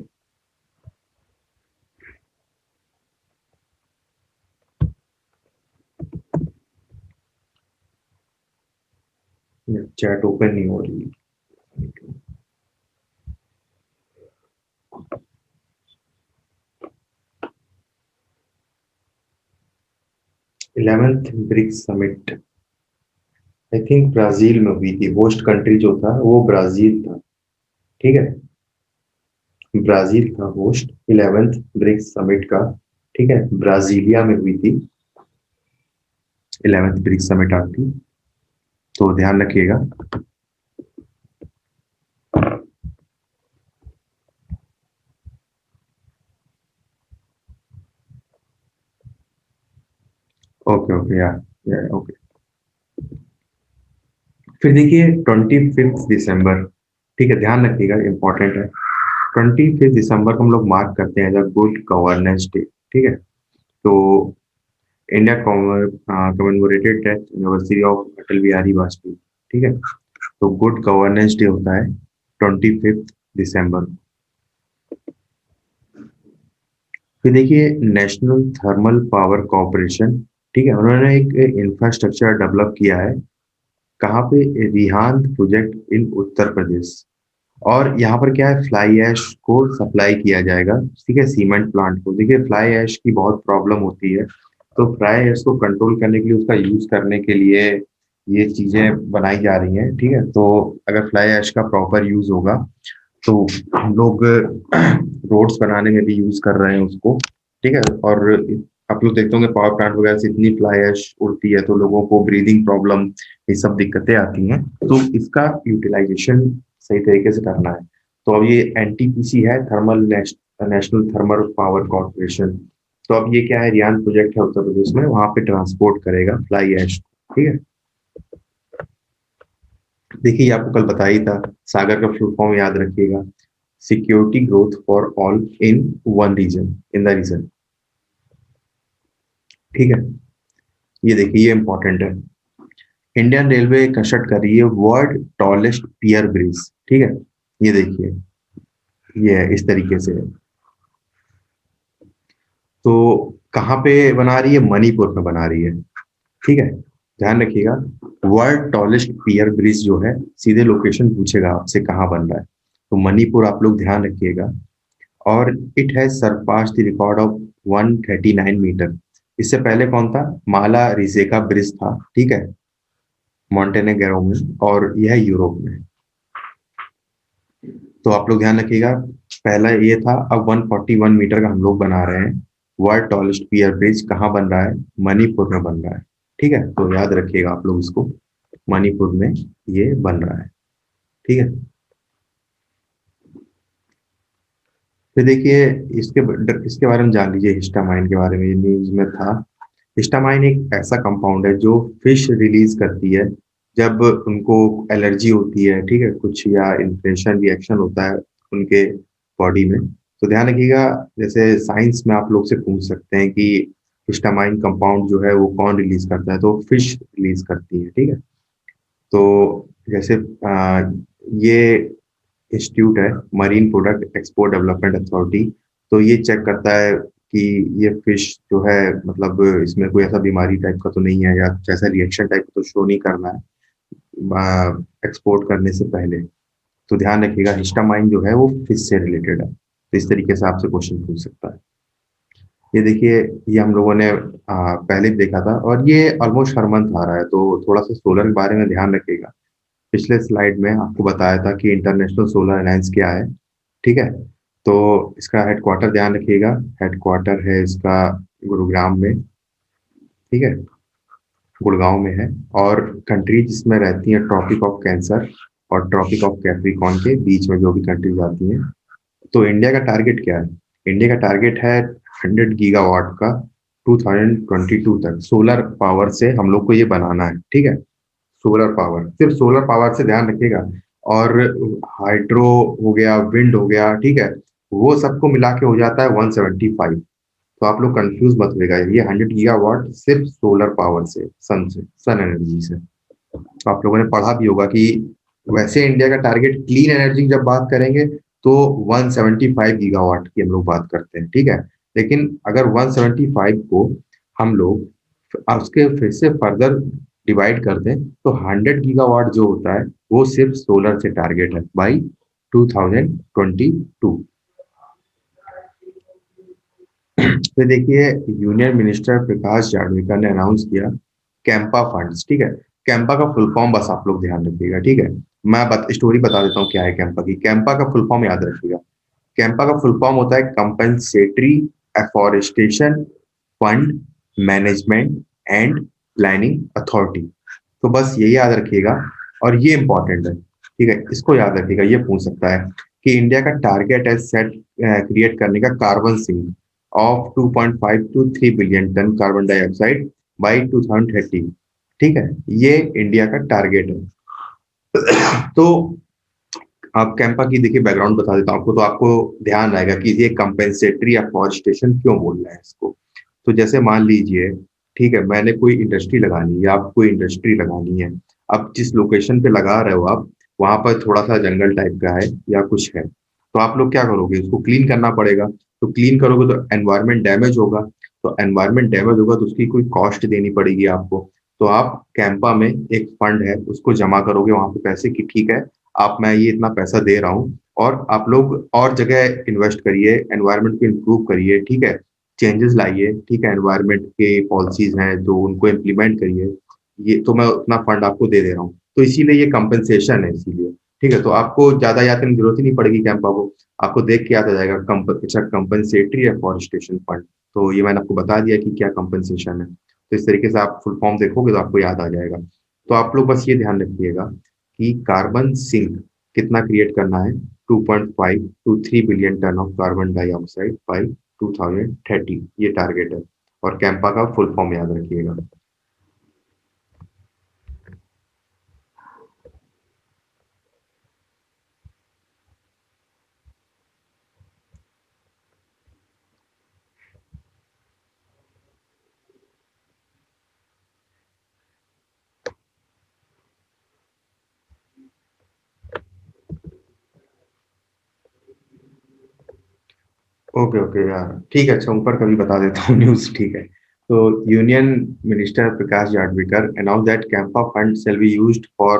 चैट ओपन नहीं हो रही। 11th BRICS summit I think Brazil में हुई थी। होस्ट कंट्री जो था वो ब्राजील था। ठीक है, ब्राजील था होस्ट 11th ब्रिक्स समिट का। ठीक है, ब्राजीलिया में हुई थी 11th ब्रिक्स समिट आती, तो ध्यान रखिएगा। ओके ओके या ओके। फिर देखिए 25 दिसंबर, ठीक है, ध्यान रखिएगा, इंपॉर्टेंट है। 25 दिसंबर को हम लोग मार्क करते हैं एज गुड गवर्नेंस डे। ठीक है, तो India commemorated death anniversary of Atal Bihari Vajpayee. ठीक है, तो गुड गवर्नेंस डे होता है 25 दिसंबर। फिर देखिए नेशनल थर्मल पावर कॉर्पोरेशन, ठीक है, उन्होंने एक इंफ्रास्ट्रक्चर डेवलप किया है। कहाँ पे? Rihand project in Uttar Pradesh. और यहाँ पर क्या है, फ्लाई ऐश को सप्लाई किया जाएगा, ठीक है, सीमेंट प्लांट को। देखिए फ्लाई ऐश की बहुत प्रॉब्लम होती है, तो फ्लाई ऐश को कंट्रोल करने के लिए, उसका यूज करने के लिए ये चीजें बनाई जा रही हैं। ठीक है, तो अगर फ्लाई ऐश का प्रॉपर यूज होगा तो हम लोग रोड्स बनाने में भी यूज कर रहे हैं उसको। ठीक है, और आप लोग देखते होंगे पावर प्लांट वगैरह से इतनी फ्लाई ऐश उड़ती है तो लोगों को ब्रीदिंग प्रॉब्लम, ये सब दिक्कतें आती हैं। तो इसका यूटिलाइजेशन सही तरीके से करना है। तो अब ये एनटीपीसी है, नेशनल थर्मल पावर कॉर्पोरेशन। तो अब ये क्या है, रियान प्रोजेक्ट है उत्तर प्रदेश में, वहां पे ट्रांसपोर्ट करेगा फ्लाई ऐश। ठीक है, देखिए ये आपको कल बताया ही था, सागर का फुल फॉर्म याद रखिएगा, security growth for all in one region, in the region. ठीक है, ये देखिए ये इंपॉर्टेंट है। इंडियन रेलवे कंस्ट्रक्ट कर रही है वर्ल्ड टॉलेस्ट पियर ब्रिज। ठीक है, ये देखिए ये है, इस तरीके से है। तो कहाँ पे बना रही है? मणिपुर में बना रही है। ठीक है, ध्यान रखिएगा, वर्ल्ड टॉलेस्ट पियर ब्रिज जो है, सीधे लोकेशन पूछेगा आपसे कहाँ बन रहा है, तो मणिपुर आप लोग ध्यान रखिएगा। और it has surpass the record of 139 metre. इससे पहले कौन था? माला रिजेका ब्रिज था। ठीक है, मॉन्टेनेग्रो में, और यह यूरोप में। तो आप लोग ध्यान रखिएगा, पहला ये था, अब 141 मीटर का हम लोग बना रहे हैं। वर्ल्ड टॉलेस्ट पियर ब्रिज कहाँ बन रहा है? मणिपुर में बन रहा है। ठीक है, तो याद रखिएगा आप लोग इसको, मणिपुर में ये बन रहा है। ठीक है, फिर देखिए इसके बारे में जान लीजिए, हिस्टामाइन के बारे में, न्यूज में था। हिस्टामाइन एक ऐसा कंपाउंड है जो फिश रिलीज करती है जब उनको एलर्जी होती है, ठीक है, कुछ या इन्फ्लेशन रिएक्शन होता है उनके बॉडी में। तो ध्यान रखिएगा, जैसे साइंस में आप लोग से पूछ सकते हैं कि हिस्टामाइन कंपाउंड जो है वो कौन रिलीज करता है, तो फिश रिलीज करती है। ठीक है, तो जैसे ये इंस्टीट्यूट है, marine product export development authority, तो ये चेक करता है कि ये फिश जो है, मतलब इसमें कोई ऐसा बीमारी टाइप का तो नहीं है, या कुछ ऐसा रिएक्शन टाइप तो शो नहीं करना है एक्सपोर्ट करने से पहले। तो ध्यान रखिएगा, हिस्टामाइन जो है वो फिश से रिलेटेड है, तो इस तरीके से आपसे क्वेश्चन पूछ सकता है। ये देखिए, ये हम लोगों ने पहले भी देखा था, और ये ऑलमोस्ट हर मंथ आ रहा है, तो थोड़ा सा सोलर के बारे में ध्यान रखिएगा। पिछले स्लाइड में आपको बताया था कि इंटरनेशनल सोलर अलायंस क्या है। ठीक है, तो इसका हेडक्वार्टर ध्यान रखिएगा, हेडक्वार्टर है इसका गुरुग्राम में। ठीक है, गुड़गांव में है। और कंट्रीज जिसमें रहती हैं, ट्रॉपिक ऑफ कैंसर और ट्रॉपिक ऑफ कैप्रिकॉर्न के बीच में जो भी कंट्रीज आती हैं। तो इंडिया का टारगेट क्या है? इंडिया का टारगेट है 100 गीगावाट का 2022 तक सोलर पावर से हम लोग को ये बनाना है। ठीक है, सोलर पावर, सिर्फ सोलर पावर से, ध्यान रखिएगा। और हाइड्रो हो गया, विंड हो गया, ठीक है, वो सबको मिला के हो जाता है 175। तो आप लोग कंफ्यूज मत होइएगा, ये 100 गीगावाट सिर्फ सोलर पावर से, सन एनर्जी से। तो आप लोगों ने पढ़ा भी होगा कि वैसे इंडिया का टारगेट क्लीन एनर्जी जब बात करेंगे तो 175 गीगावाट की हम लोग बात करते हैं। ठीक है, लेकिन अगर 175 को हम लोग उसके फिर से फर्दर डिवाइड कर दें तो 100 गीगावाट जो होता है वो सिर्फ सोलर से टारगेट है बाई 2022। फिर देखिए यूनियन मिनिस्टर प्रकाश जावड़ेकर ने अनाउंस किया कैंपा फंड्स, ठीक है। कैंपा का फुल फॉर्म बस आप लोग ध्यान रखिएगा, ठीक है। स्टोरी बता देता हूँ क्या है कैंपा की। कैंपा का फुल फॉर्म याद रखिएगा। कैंपा का फुल फॉर्म होता है compensatory afforestation fund management and planning authority. तो बस ये याद रखिएगा और ये इंपॉर्टेंट है, ठीक है। इसको याद रखिएगा, ये पूछ सकता है कि इंडिया का टारगेट है सेट क्रिएट करने का carbon sink of 2.5 to 3 billion tonne carbon dioxide by 2030, ठीक है। ये इंडिया का टारगेट है। तो आप कैंपा की देखिए बैकग्राउंड बता देता हूँ आपको, तो आपको ध्यान रहेगा कि ये कंपेंसेटरी एफॉरेस्टेशन क्यों बोल रहे हैं इसको। तो जैसे मान लीजिए, ठीक है, मैंने कोई इंडस्ट्री लगानी है या आप कोई इंडस्ट्री लगानी है। अब जिस लोकेशन पे लगा रहे हो आप, वहां पर थोड़ा सा जंगल टाइप का है या कुछ है, तो आप लोग क्या करोगे, उसको क्लीन करना पड़ेगा। तो क्लीन करोगे तो एनवायरमेंट डैमेज होगा। तो एनवायरमेंट डैमेज होगा तो उसकी कोई कॉस्ट देनी पड़ेगी आपको। तो आप कैंपा में एक फंड है उसको जमा करोगे वहां पे पैसे की, ठीक है, आप मैं ये इतना पैसा दे रहा हूँ और आप लोग और जगह इन्वेस्ट करिए, एनवायरमेंट को इम्प्रूव करिए, ठीक है, चेंजेस लाइए, ठीक है, एनवायरमेंट के पॉलिसीज हैं तो उनको इम्प्लीमेंट करिए। ये तो मैं उतना फंड आपको दे रहा हूँ, तो इसीलिए ये कंपनसेशन है, इसीलिए, ठीक है। तो आपको ज्यादा याद करने की जरूरत ही नहीं पड़ेगी कैंपा को, आपको देख के याद आ जाएगा कंपनसेटरी एफॉरेस्टेशन फंड। तो ये मैंने आपको बता दिया कि क्या कंपनसेशन है। तो इस तरीके से आप फुल फॉर्म देखोगे तो आपको याद आ जाएगा। तो आप लोग बस ये ध्यान रखिएगा कि कार्बन सिंक कितना क्रिएट करना है, 2.5 to 3 billion tonne of carbon dioxide by 2030, ये टारगेट है। और कैंपा का फुल फॉर्म याद रखिएगा। ओके ओके यार, ठीक है, अच्छा ऊपर कभी बता देता हूँ न्यूज, ठीक है। तो union minister Prakash Javadekar announce that CAMPA fund shall be used for,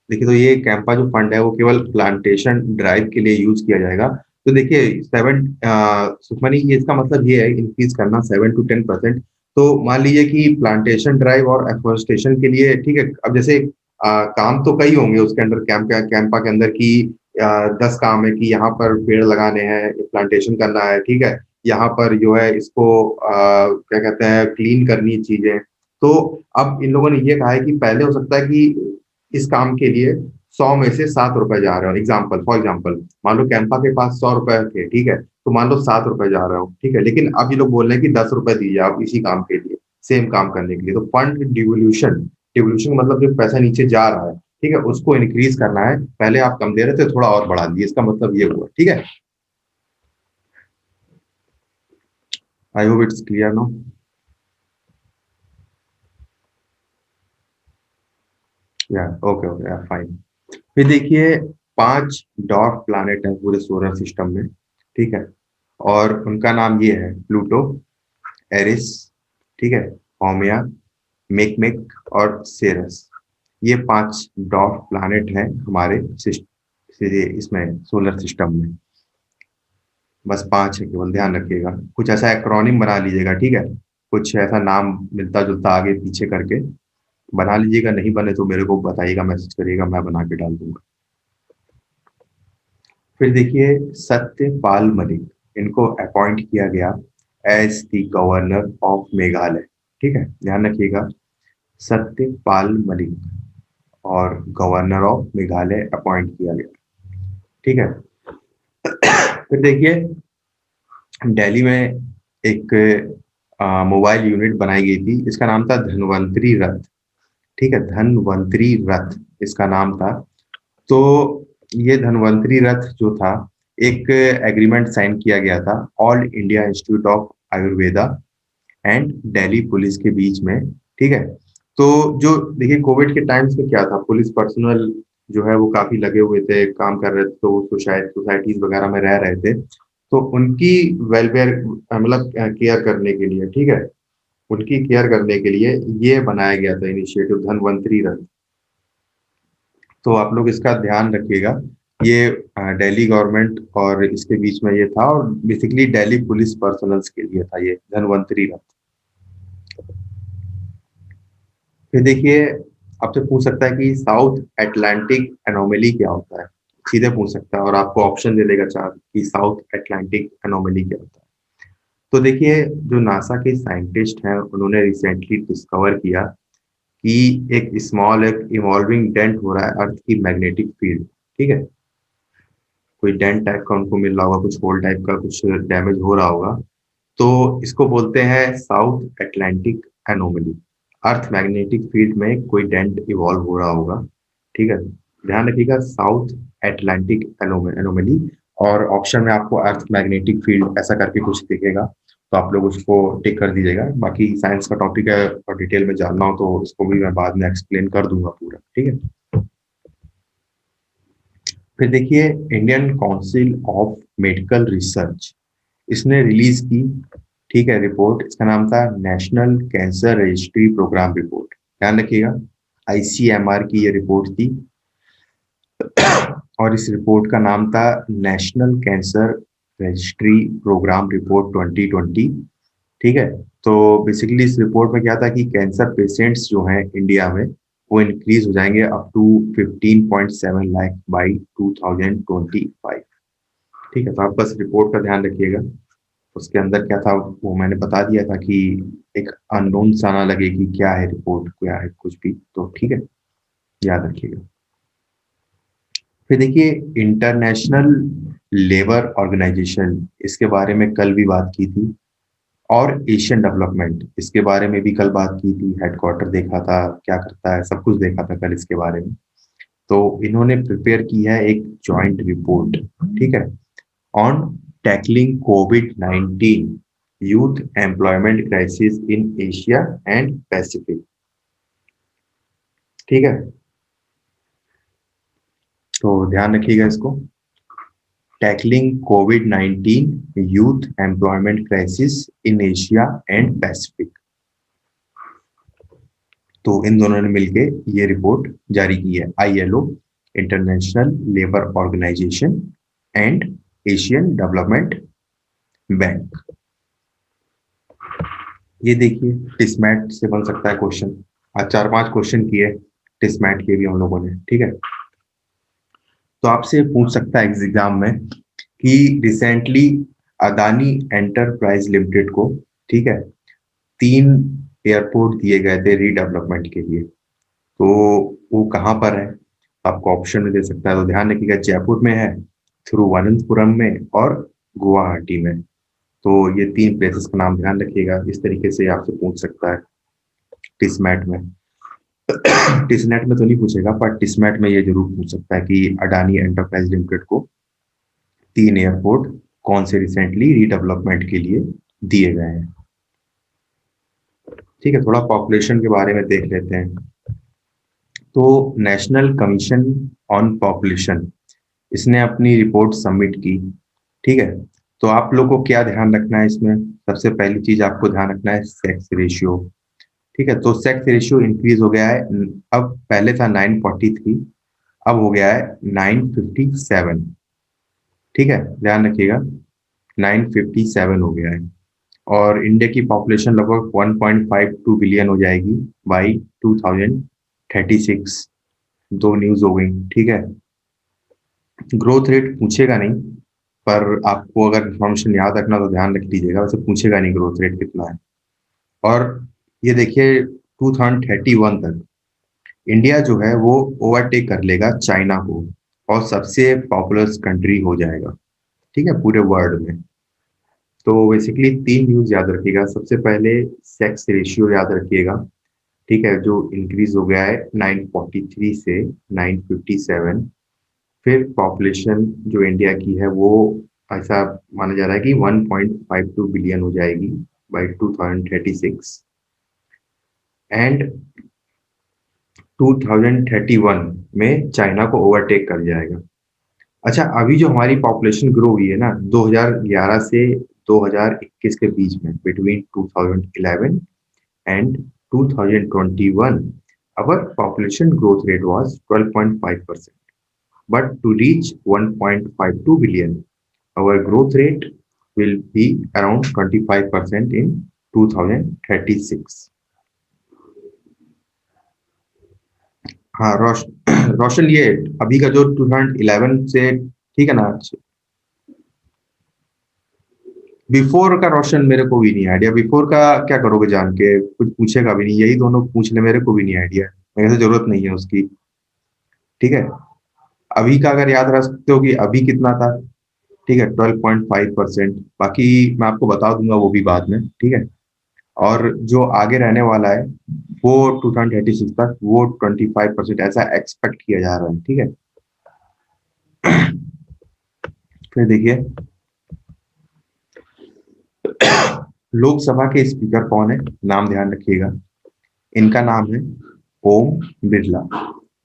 देखिए, तो ये कैंपा जो फंड है वो केवल प्लांटेशन ड्राइव के लिए यूज किया जाएगा। तो देखिए सुखमनी, ये इसका मतलब ये है इंक्रीज करना 7 to 10%। तो मान लीजिए कि प्लांटेशन ड्राइव और एफोरेस्टेशन के लिए, ठीक है, अब जैसे काम तो कई होंगे उसके अंदर, कैंपा के अंदर की 10 काम है कि यहाँ पर पेड़ लगाने हैं, प्लांटेशन करना है, ठीक है, यहाँ पर जो है इसको क्या कहते हैं, क्लीन करनी चीजें। तो अब इन लोगों ने ये कहा है कि पहले हो सकता है कि इस काम के लिए 100 में से 7 रुपए जा रहे हो, फॉर एग्जाम्पल मान लो कैंपा के पास 100 रुपए थे, ठीक है, तो मान लो 7 रुपए जा रहे हो, ठीक है, लेकिन अब ये लोग बोल रहे हैं कि 10 रुपए दीजिए आप इसी काम के लिए, सेम काम करने के लिए। तो फंड डिवोल्यूशन, डिवोल्यूशन मतलब जो पैसा नीचे जा रहा है, ठीक है, उसको इंक्रीज करना है। पहले आप कम दे रहे थे, थोड़ा और बढ़ा दिए, इसका मतलब ये हुआ, ठीक है। I hope it's clear no. Yeah okay okay fine. फिर देखिए 5 डॉट प्लैनेट है पूरे सोलर सिस्टम में, ठीक है, और उनका नाम ये है प्लूटो, एरिस, ठीक है, होमिया, मेकमेक और सेरस। ये 5 डॉट प्लैनेट हैं हमारे इसमें सोलर सिस्टम में। बस 5 है केवल, ध्यान रखिएगा। कुछ ऐसा एक्रोनिम बना लीजिएगा, ठीक है, कुछ ऐसा नाम मिलता जुलता आगे पीछे करके बना लीजिएगा। नहीं बने तो मेरे को बताइएगा, मैसेज करिएगा, मैं बना के डाल दूंगा। फिर देखिए सत्यपाल मलिक, इनको अपॉइंट किया गया as the governor of Meghalaya, ठीक है, ध्यान रखिएगा, सत्यपाल मलिक और गवर्नर ऑफ मेघालय अपॉइंट किया गया, ठीक है। फिर देखिए दिल्ली में एक मोबाइल यूनिट बनाई गई थी, इसका नाम था धनवंतरी रथ, ठीक है, धनवंतरी रथ इसका नाम था। तो ये धनवंतरी रथ जो था, एक एग्रीमेंट साइन किया गया था all India institute of Ayurveda and Delhi police के बीच में, ठीक है। तो जो देखिए कोविड के टाइम्स में क्या था, पुलिस पर्सनल जो है वो काफी लगे हुए थे, काम कर रहे थे, तो सोसाइटीज वगैरह में रह रहे थे, तो उनकी वेलफेयर मतलब केयर करने के लिए, ठीक है, उनकी केयर करने के लिए ये बनाया गया था इनिशिएटिव धनवंतरी रथ। तो आप लोग इसका ध्यान रखिएगा। ये दिल्ली गवर्नमेंट और इसके बीच में ये था, और बेसिकली दिल्ली पुलिस पर्सनल्स के लिए था ये धनवंतरी रथ। फिर देखिए, आपसे पूछ सकता है कि साउथ अटलांटिक एनोमली क्या होता है, सीधे पूछ सकता है और आपको ऑप्शन दे देगा चार कि साउथ अटलांटिक एनोमली क्या होता है। तो देखिए, जो नासा के साइंटिस्ट हैं उन्होंने रिसेंटली डिस्कवर किया कि एक स्मॉल एक इवॉल्विंग डेंट हो रहा है अर्थ की मैग्नेटिक फील्ड। ठीक है, कोई डेंट टाइप का उनको मिल रहा होगा, कुछ होल टाइप का कुछ डैमेज हो रहा होगा। तो इसको बोलते हैं south Atlantic anomaly. Earth magnetic field में कोई डेंट इवॉल्व हो रहा होगा। ठीक है, ध्यान रखिएगा, साउथ अटलांटिक एनोमली। और ऑप्शन में आपको अर्थ मैग्नेटिक फील्ड ऐसा करके कुछ दिखेगा, तो आप लोग उसको टिक कर दीजिएगा। बाकी साइंस का टॉपिक है और डिटेल में जानना हो तो उसको भी मैं बाद में एक्सप्लेन कर दूंगा पूरा। ठीक है, फिर देखिए, Indian Council of Medical Research, इसने रिलीज की, ठीक है, रिपोर्ट। इसका नाम था National Cancer Registry Programme report. ध्यान रखिएगा, आईसीएमआर की ये रिपोर्ट थी और इस रिपोर्ट का नाम था National Cancer Registry Programme report 2020। ठीक है, तो बेसिकली इस रिपोर्ट में क्या था कि कैंसर पेशेंट्स जो हैं इंडिया में वो इंक्रीज हो जाएंगे अप टू 15.7 लाख बाई 2025। ठीक है, तो आप बस रिपोर्ट का ध्यान रखिएगा। उसके अंदर क्या था वो मैंने बता दिया था कि एक अननोन सा ना लगे कि क्या है रिपोर्ट, क्या है कुछ भी। तो ठीक है, याद रखिएगा। फिर देखिए, इंटरनेशनल लेबर ऑर्गेनाइजेशन, इसके बारे में कल भी बात की थी। और एशियन डेवलपमेंट, इसके बारे में भी कल बात की थी। हेडक्वार्टर देखा था, क्या करता है, सब कुछ देखा था कल इसके बारे में। तो इन्होंने प्रिपेयर की है एक जॉइंट रिपोर्ट, ठीक है, on tackling covid youth employment crisis in Asia and Pacific. ठीक है, तो ध्यान रखिएगा इसको, tackling covid youth employment crisis in Asia and Pacific. तो इन दोनों ने मिलके ये रिपोर्ट जारी की है, ILO, International Labour Organization and Asian Development Bank. ये देखिए, टिस्मैट से बन सकता है क्वेश्चन। आज 4-5 क्वेश्चन किए टिस्मैट के भी हम लोगों ने। ठीक है, तो आपसे पूछ सकता है एग्जाम में कि रिसेंटली अदानी एंटरप्राइज लिमिटेड को, ठीक है, 3 एयरपोर्ट दिए गए थे रीडेवलपमेंट के लिए। तो वो कहाँ पर है, आपको ऑप्शन में दे सकता है। तो ध्यान रखिएगा, जयपुर में है, थिरुवनंतपुरम में और गुवाहाटी में। तो ये 3 प्लेसेस का नाम ध्यान रखिएगा। इस तरीके से आपसे पूछ सकता है टिस्मैट में। टिस्नेट में तो नहीं पूछेगा, पर टिस्मैट में ये जरूर पूछ सकता है कि अडानी एंटरप्राइज लिमिटेड को 3 एयरपोर्ट कौन से रिसेंटली रीडेवलपमेंट के लिए दिए गए हैं। ठीक है, थोड़ा पॉपुलेशन के बारे में देख लेते हैं। तो नेशनल कमीशन ऑन पॉपुलेशन, इसने अपनी रिपोर्ट सबमिट की। ठीक है, तो आप लोग को क्या ध्यान रखना है इसमें, सबसे पहली चीज आपको ध्यान रखना है सेक्स रेशियो। ठीक है, तो सेक्स रेशियो इंक्रीज हो गया है। अब पहले था 943, अब हो गया है 957। ठीक है, ध्यान रखिएगा, 957 हो गया है। और इंडिया की पॉपुलेशन लगभग 1.52 बिलियन हो जाएगी बाई 2036। 2 न्यूज हो गई। ठीक है, ग्रोथ रेट पूछेगा नहीं, पर आपको अगर इन्फॉर्मेशन याद रखना तो ध्यान रख लीजिएगा, वैसे पूछेगा नहीं ग्रोथ रेट कितना है। और ये देखिए, 2031 तक इंडिया जो है वो ओवरटेक कर लेगा चाइना को और सबसे पॉपुलर कंट्री हो जाएगा। ठीक है, पूरे वर्ल्ड में। तो बेसिकली 3 न्यूज याद रखिएगा। सबसे पहले सेक्स रेशियो याद रखिएगा, ठीक है, जो इंक्रीज हो गया है 943 से 957। फिर पॉपुलेशन जो इंडिया की है वो ऐसा माना जा रहा है कि 1.52 बिलियन हो जाएगी बाय 2036। एंड 2031 में चाइना को ओवरटेक कर जाएगा। अच्छा, अभी जो हमारी पॉपुलेशन ग्रो हुई है ना 2011 से 2021 के बीच में, between 2011 and 2021, our population growth rate was 12.5%. But to reach 1.52 billion, our growth rate will be around 25% in 2036. हाँ रोशन ये अभी का जो 2011 से ठीक है ना, बिफोर का रोशन मेरे को भी नहीं आइडिया, बिफोर का क्या करोगे जान के, कुछ पूछेगा भी नहीं, यही दोनों पूछ ले, मेरे को भी नहीं आइडिया, मेरे से जरूरत नहीं है उसकी। ठीक है, अभी का अगर याद रख सकते हो कि अभी कितना था, ठीक है 12.5%, बाकी मैं आपको बता दूंगा वो भी बाद में, ठीक है। और जो आगे रहने वाला है वो 2036 तक वो 25% ऐसा एक्सपेक्ट किया जा रहा है, ठीक है। फिर देखिए लोकसभा के स्पीकर कौन है, नाम ध्यान रखिएगा, इनका नाम है ओम बिरला।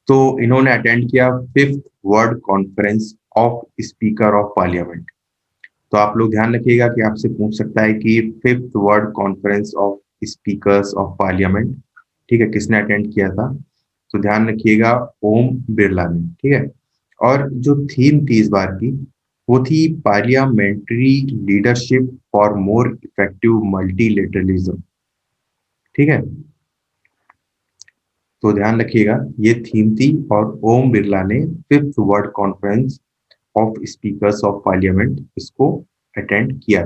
तो इन्होंने अटेंड किया 5th world conference of speaker of parliament. तो आप लोग ध्यान रखिएगा कि आपसे पूछ सकता है कि 5th world conference of speakers of parliament, ठीक है, किसने अटेंड किया था। तो ध्यान रखिएगा ओम बिरला ने, ठीक है। और जो थीम थी इस बार की वो थी parliamentary leadership for more effective multilateralism, ठीक है। तो ध्यान रखिएगा ये थीम थी और ओम बिरला ने 5th world conference of speakers of parliament इसको अटेंड किया।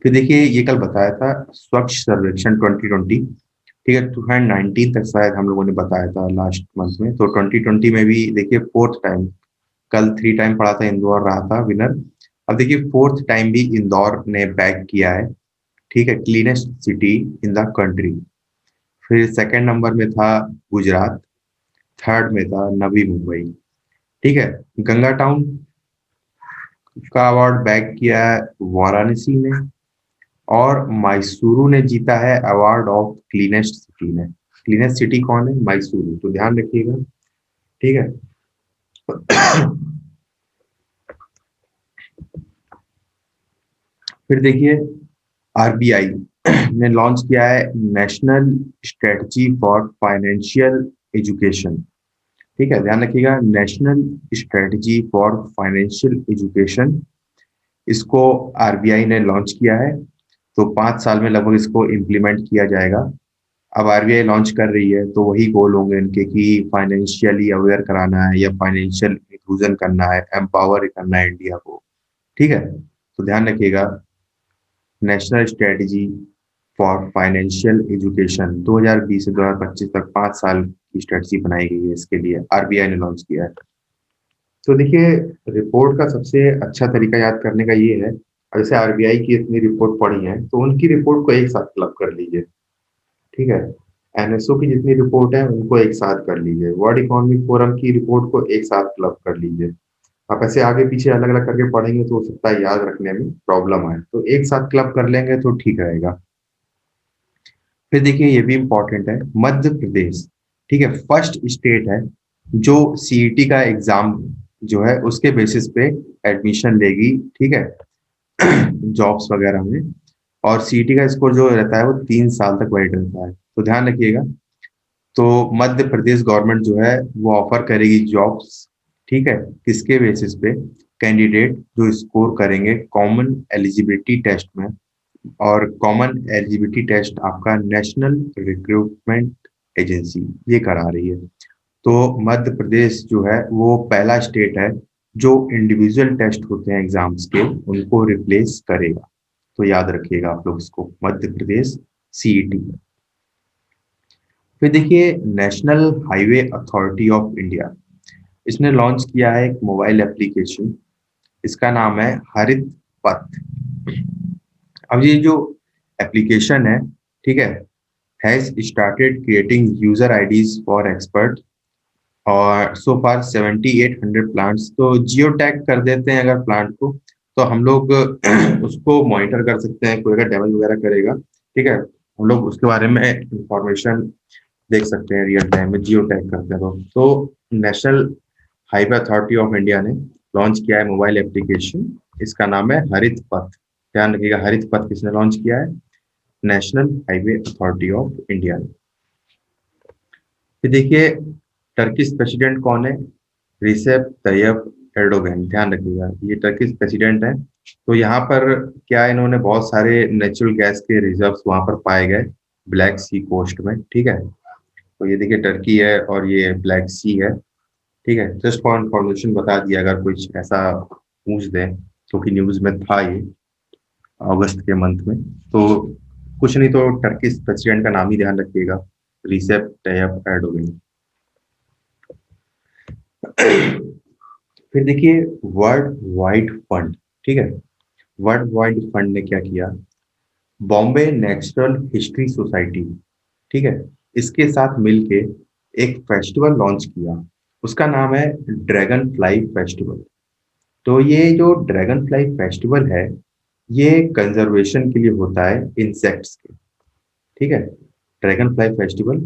फिर देखिए ये कल बताया था स्वच्छ सर्वेक्षण 2020, ठीक है 2019 तक शायद हम लोगों ने बताया था लास्ट मंथ में। तो 2020 में भी देखिए 4th टाइम, कल 3 टाइम पढ़ा था, इंदौर रहा था विनर। अब देखिए 4th टाइम भी इंदौर ने बैक किया है, ठीक है, cleanest city in the country. फिर सेकंड नंबर में था गुजरात, थर्ड में था नवी मुंबई, ठीक है। गंगा टाउन का अवार्ड बैक किया है वाराणसी ने, और मैसूरू ने जीता है अवार्ड ऑफ क्लीनेस्ट सिटी ने। क्लीनेस्ट सिटी कौन है, मैसूरू, तो ध्यान रखिएगा, ठीक है। फिर देखिए आरबीआई ने लॉन्च किया है national strategy for financial education, ठीक है, ध्यान रखिएगा national strategy for financial education, इसको आरबीआई ने लॉन्च किया है। तो 5 साल में लगभग इसको इम्प्लीमेंट किया जाएगा। अब आरबीआई लॉन्च कर रही है तो वही गोल होंगे इनके कि फाइनेंशियली अवेयर कराना है या फाइनेंशियल इंक्लूजन करना है, एम्पावर करना है इंडिया को, ठीक है। तो ध्यान रखिएगा national strategy for financial education 2020 से 2025 तक 5 साल की स्ट्रेटजी बनाई गई है, इसके लिए आरबीआई ने लॉन्च किया है। तो देखिए रिपोर्ट का सबसे अच्छा तरीका याद करने का ये है, जैसे आरबीआई की इतनी रिपोर्ट पढ़ी है तो उनकी रिपोर्ट को एक साथ क्लब कर लीजिए, ठीक है। एनएसओ की जितनी रिपोर्ट है उनको एक साथ कर लीजिए, वर्ल्ड इकोनॉमिक फोरम की रिपोर्ट को एक साथ क्लब कर लीजिए। आप ऐसे आगे पीछे अलग अलग करके पढ़ेंगे तो हो सकता है याद रखने में प्रॉब्लम आए, तो एक साथ क्लब कर लेंगे तो ठीक रहेगा। फिर देखिए ये भी इंपॉर्टेंट है, मध्य प्रदेश, ठीक है, फर्स्ट स्टेट है जो सीईटी का एग्जाम जो है उसके बेसिस पे एडमिशन लेगी, ठीक है, जॉब्स वगैरह में। और सीईटी का स्कोर जो रहता है वो 3 साल तक वैलिड रहता है, तो ध्यान रखिएगा। तो मध्य प्रदेश गवर्नमेंट जो है वो ऑफर करेगी जॉब्स, ठीक है, किसके बेसिस पे, कैंडिडेट जो स्कोर करेंगे कॉमन एलिजिबिलिटी टेस्ट में। और कॉमन एलिजिबिलिटी टेस्ट आपका नेशनल रिक्रूटमेंट एजेंसी ये करा रही है। तो मध्य प्रदेश जो है वो पहला स्टेट है जो इंडिविजुअल टेस्ट होते हैं एग्जाम्स के उनको रिप्लेस करेगा। तो याद रखिएगा आप लोग इसको, मध्य प्रदेश सीईटी। फिर देखिए national highway authority of India, इसने लॉन्च किया है एक मोबाइल एप्लीकेशन, इसका नाम है हरित पथ। अब ये जो एप्लीकेशन है, ठीक है, has started creating user IDs for expert और सो फार 7800 प्लांट्स। तो जियो टैग कर देते हैं अगर प्लांट को, तो हम लोग उसको मॉनिटर कर सकते हैं, कोई अगर डैमेज वगैरह करेगा, ठीक है, हम लोग उसके बारे में इंफॉर्मेशन देख सकते हैं रियल टाइम में, जियो टैग करते हैं। तो national highway authority of India ने लॉन्च किया है मोबाइल एप्लीकेशन, इसका नाम है हरित पथ। ध्यान रखिएगा हरित पथ किसने लॉन्च किया है, national highway authority of India ने। फिर देखिए टर्किश प्रेसिडेंट कौन है? रिसेप तैयब एर्डोगन। ध्यान रखिएगा ये टर्किश प्रेसिडेंट है। तो यहाँ पर क्या इन्होंने बहुत सारे नेचुरल गैस के रिजर्व्स वहां पर पाए गए ब्लैक सी कोस्ट में। ठीक है, तो ये देखिए टर्की है और ये ब्लैक सी है। ठीक है, जस्ट फॉर इंफॉर्मेशन बता दिया, अगर कुछ ऐसा पूछ दें, क्योंकि न्यूज में था ये अगस्त के मंथ में। तो कुछ नहीं तो टर्किश प्रेसिडेंट का नाम ही ध्यान रखिएगा, रिसेप तैयब एर्डोगन। फिर देखिए वर्ल्ड वाइड फंड। ठीक है, वर्ल्ड वाइड फंड ने क्या किया? बॉम्बे नेचुरल हिस्ट्री सोसाइटी, ठीक है, इसके साथ मिलके एक फेस्टिवल लॉन्च किया। उसका नाम है ड्रैगन फ्लाई फेस्टिवल। तो ये जो ड्रैगन फ्लाई फेस्टिवल है ये कंजर्वेशन के लिए होता है इंसेक्ट्स के। ठीक है, ड्रैगन फ्लाई फेस्टिवल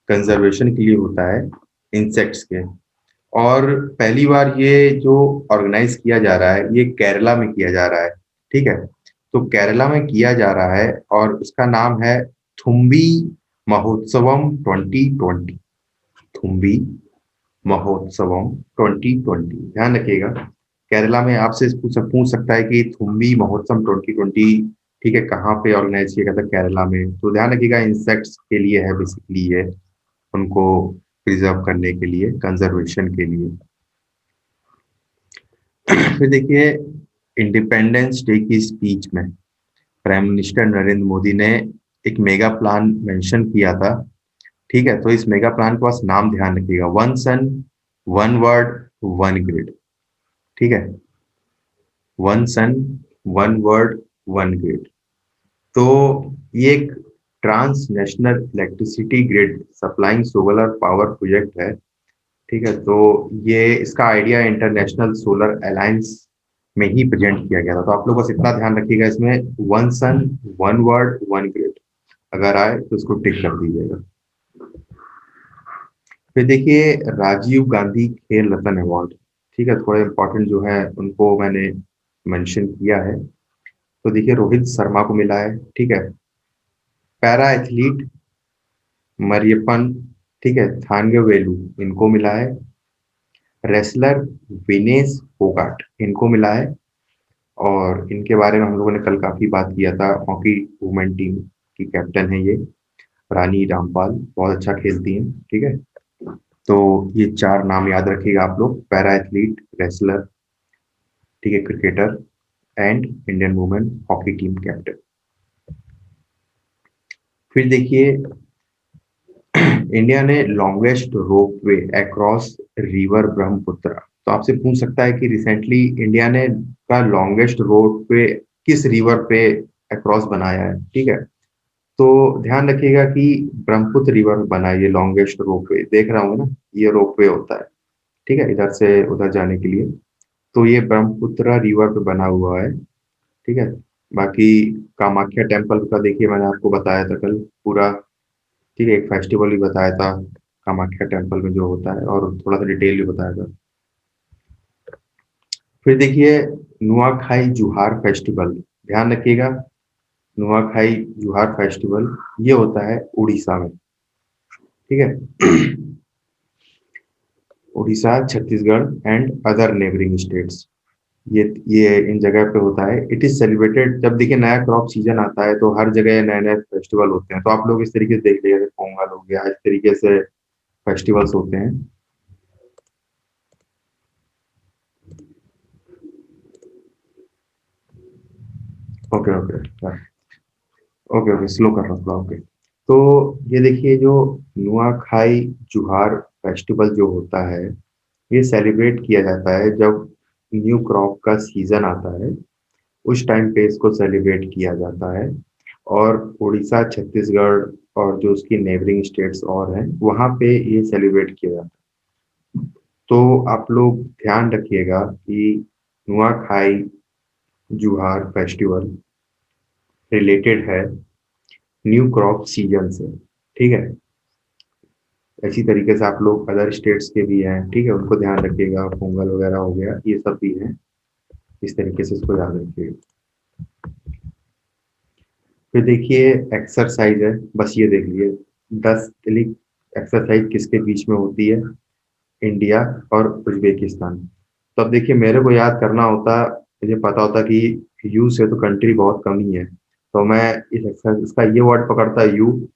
कंजर्वेशन के लिए होता है इंसेक्ट्स के। और पहली बार ये जो ऑर्गेनाइज किया जा रहा है ये केरला में किया जा रहा है। ठीक है, तो केरला में किया जा रहा है और उसका नाम है थुम्बी महोत्सवम 2020। थुम्बी महोत्सवम 2020, ध्यान रखिएगा। केरला में आपसे पूछ सकता है कि थुम्बी महोत्सव 2020, ठीक है, कहाँ पे ऑर्गेनाइज किया गया था? केरला में। तो ध्यान रखिएगा इंसेक्ट्स के लिए है बेसिकली ये, उनको प्रिजर्व करने के लिए, कंजर्वेशन के लिए। फिर देखिए इंडिपेंडेंस डे की स्पीच में प्राइम मिनिस्टर नरेंद्र मोदी ने एक मेगा प्लान मेंशन किया था। ठीक है, तो इस मेगा प्लान के पास नाम ध्यान रखिएगा, one sun one world one grid. ठीक है, one sun one world one grid. तो ये एक transnational electricity grid supplying solar power project है। ठीक है, तो ये इसका आइडिया इंटरनेशनल सोलर अलायंस में ही प्रेजेंट किया गया था। तो आप लोग बस इतना ध्यान रखिएगा इसमें, one sun one world one grid अगर आए तो इसको टिक कर दीजिएगा। फिर देखिए राजीव गांधी खेल रत्न अवार्ड। ठीक है, थोड़े इंपॉर्टेंट जो है उनको मैंने मेंशन किया है। तो देखिए रोहित शर्मा को मिला है। ठीक है, पैरा एथलीट मरियप्पन, ठीक है, थांगवेलु, इनको मिला है। रेसलर विनेश फोगाट, इनको मिला है। और इनके बारे में हम लोगों ने कल काफी बात किया था। हॉकी वुमेन टीम की कैप्टन है ये रानी रामपाल, बहुत अच्छा खेलती हैं। ठीक है, तो ये चार नाम याद रखिएगा आप लोग, पैरा एथलीट, रेसलर, ठीक है, cricketer and Indian women hockey team captain. फिर देखिए इंडिया ने longest ropeway across river Brahmaputra. तो आपसे पूछ सकता है कि रिसेंटली इंडिया ने का लॉन्गेस्ट रोपवे किस रिवर पे अक्रॉस बनाया है? ठीक है, तो ध्यान रखिएगा कि ब्रह्मपुत्र रिवर में बना है ये लॉन्गेस्ट रोपवे। देख रहा हूँ ना, ये रोपवे होता है, ठीक है, इधर से उधर जाने के लिए। तो ये ब्रह्मपुत्र रिवर पे बना हुआ है। ठीक है, बाकी कामाख्या टेम्पल का देखिए मैंने आपको बताया था कल पूरा। ठीक है, एक फेस्टिवल भी बताया था कामाख्या टेम्पल में जो होता है, और थोड़ा सा डिटेल भी बताया था। फिर देखिए नुआखाई जुहार फेस्टिवल, ध्यान रखिएगा, नुआखाई जुहार फेस्टिवल ये होता है उड़ीसा में। ठीक है, Orissa, Chhattisgarh and other neighbouring states, ये इन जगह पे होता है। इट इज सेलिब्रेटेड, जब देखिए नया क्रॉप सीजन आता है तो हर जगह नए नए फेस्टिवल होते हैं। तो आप लोग इस तरीके से देख लीजिए, पोंगल हो गया, इस तरीके से फेस्टिवल्स होते हैं। Okay okay okay okay, slow कर रहा था। ओके, तो ये देखिए जो नुआखाई जुहार फेस्टिवल जो होता है ये सेलिब्रेट किया जाता है जब न्यू क्रॉप का सीजन आता है, उस टाइम पे इसको सेलिब्रेट किया जाता है। और उड़ीसा, छत्तीसगढ़ और जो उसकी नेबरिंग स्टेट्स और हैं वहाँ पे ये सेलिब्रेट किया जाता है। तो आप लोग ध्यान रखिएगा कि नुआखाई जुहार फेस्टिवल रिलेटेड है न्यू क्रॉप सीजन से। ठीक है, इसी तरीके से आप लोग अदर स्टेट्स के भी हैं, ठीक है, उनको ध्यान रखिएगा, पोंगल वगैरह हो गया, ये सब भी हैं, इस तरीके से इसको याद रखिएगा। फिर देखिए एक्सरसाइज है, बस ये देख लीजिए 10 क्लिक एक्सरसाइज किसके बीच में होती है, इंडिया और उज्बेकिस्तान। तो अब देखिए मेरे को याद करना होता, मुझे पता होता कि यू से तो कंट्री बहुत कम ही है, तो मैं इस एक्सरसाइज इसका ये वर्ड पकड़ता यू,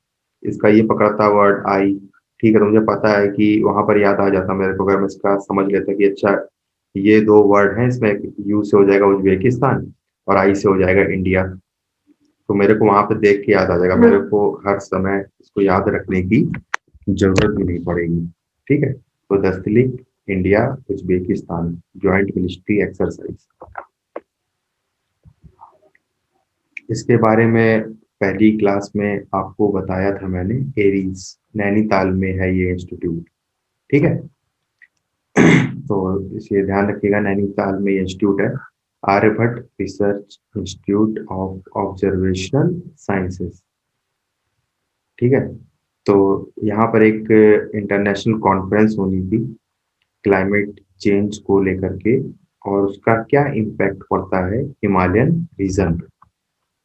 इसका ये पकड़ता वर्ड आई, ठीक है, तो मुझे पता है कि वहां पर याद आ जाता मेरे को, अगर मैं इसका समझ लेता कि अच्छा ये दो वर्ड हैं, इसमें यू से हो जाएगा उज्बेकिस्तान और आई से हो जाएगा इंडिया, तो मेरे को वहां पे देख के याद आ जाएगा, मेरे को हर समय इसको याद रखने की जरूरत भी नहीं पड़ेगी। ठीक है, तो 10 click India Uzbekistan joint military exercise, इसके बारे में पहली क्लास में आपको बताया था मैंने, एरीज नैनीताल में है ये इंस्टीट्यूट। ठीक है, तो इसे ध्यान रखिएगा, नैनीताल में ये इंस्टीट्यूट है, Aryabhatta Research Institute of Observational Sciences. ठीक है, तो यहाँ पर एक इंटरनेशनल कॉन्फ्रेंस होनी थी क्लाइमेट चेंज को लेकर के, और उसका क्या इम्पैक्ट पड़ता है हिमालयन रीजन पे।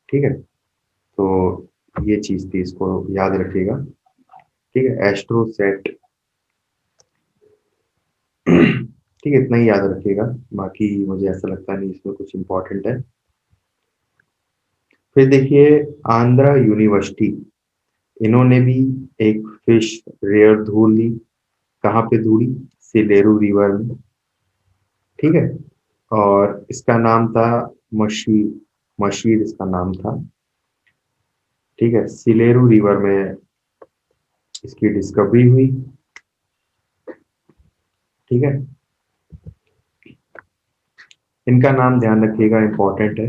ठीक है, तो ये चीज थी, इसको याद रखिएगा। ठीक है, एस्ट्रोसेट, ठीक है, इतना ही याद रखिएगा, बाकी मुझे ऐसा लगता नहीं इसमें कुछ इम्पोर्टेंट है। फिर देखिए आंध्रा यूनिवर्सिटी, इन्होंने भी एक फिश रेयर ढूंढ ली, कहाँ पे ढूंढी, सिलेरू रिवर में। ठीक है, और इसका नाम था मशीर, मशीर इसका नाम था। ठीक है, सिलेरू रिवर में इसकी डिस्कवरी हुई। ठीक है, इनका नाम ध्यान रखिएगा, इंपॉर्टेंट है,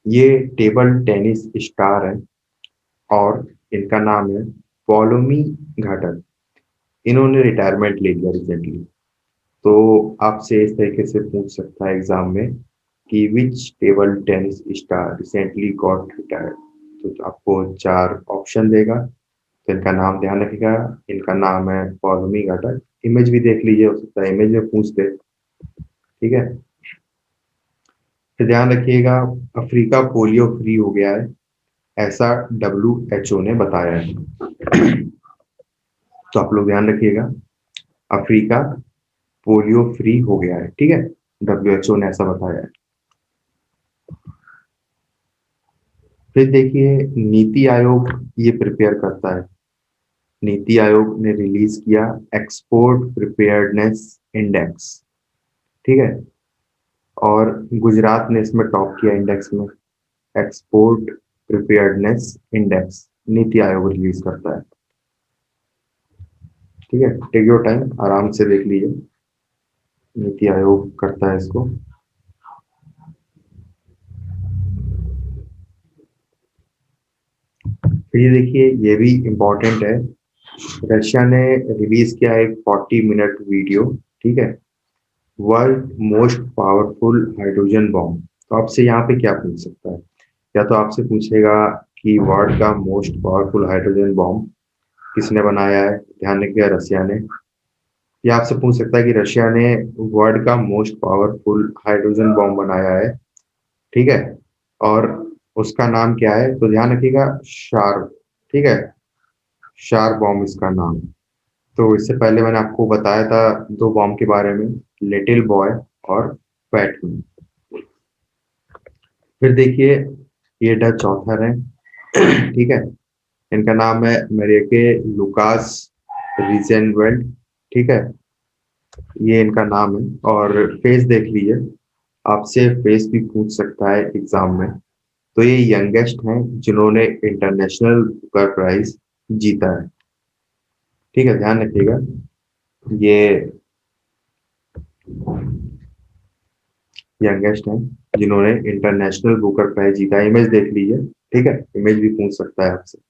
ये टेबल टेनिस स्टार है और इनका नाम है पॉलोमी घाटन। इन्होंने रिटायरमेंट ले लिया रिसेंटली, तो आपसे इस तरीके से पूछ सकता है एग्जाम में कि which table tennis star recently got retired, तो आपको 4 ऑप्शन देगा, तो इनका नाम ध्यान रखिएगा, इनका नाम है पॉलोमी घाटन। इमेज भी देख लीजिए, हो सकता है इमेज में पूछ दे। ठीक है, तो ध्यान रखिएगा, अफ्रीका पोलियो फ्री हो गया है, ऐसा WHO ने बताया है। तो आप लोग ध्यान रखिएगा, अफ्रीका पोलियो फ्री हो गया है। ठीक है, WHO ने ऐसा बताया है। फिर देखिए नीति आयोग ये प्रिपेयर करता है, नीति आयोग ने रिलीज किया एक्सपोर्ट प्रिपेयर्डनेस इंडेक्स। ठीक है, और गुजरात ने इसमें टॉप किया इंडेक्स में, export preparedness index NITI Aayog release करता है। ठीक है, टेक योर टाइम, आराम से देख लीजिए, नीति आयोग करता है इसको। फिर ये देखिए, ये भी इम्पोर्टेंट है, रशिया ने रिलीज किया एक 40 मिनट वीडियो। ठीक है, world most powerful hydrogen bomb. तो आपसे यहाँ पे क्या पूछ सकता है, या तो आपसे पूछेगा कि वर्ल्ड का मोस्ट पावरफुल हाइड्रोजन बॉम्ब किसने बनाया है, ध्यान रखिएगा रशिया ने, या आपसे पूछ सकता है कि रशिया ने वर्ल्ड का मोस्ट पावरफुल हाइड्रोजन बॉम्ब बनाया है। ठीक है, और उसका नाम क्या है, तो ध्यान रखिएगा शार। ठीक है, शार बॉम्ब इसका नाम। तो इससे पहले मैंने आपको बताया था 2 बॉम्ब के बारे में, लिटिल बॉय और फैट मैन। फिर देखिए ये डच ऑथर है, ठीक है, इनका नाम है मेरिके लुकास रिजेनवेल्ड। ठीक है, ये इनका नाम है, और फेस देख लीजिए, आपसे फेस भी पूछ सकता है एग्जाम में। तो ये यंगेस्ट हैं जिन्होंने इंटरनेशनल बुकर प्राइज जीता है। ठीक है, ध्यान रखिएगा, ये यंगेस्ट हैं जिन्होंने इंटरनेशनल बुकर प्राइज जीता है। इमेज देख लीजिए, ठीक है, इमेज भी पूछ सकता है आपसे।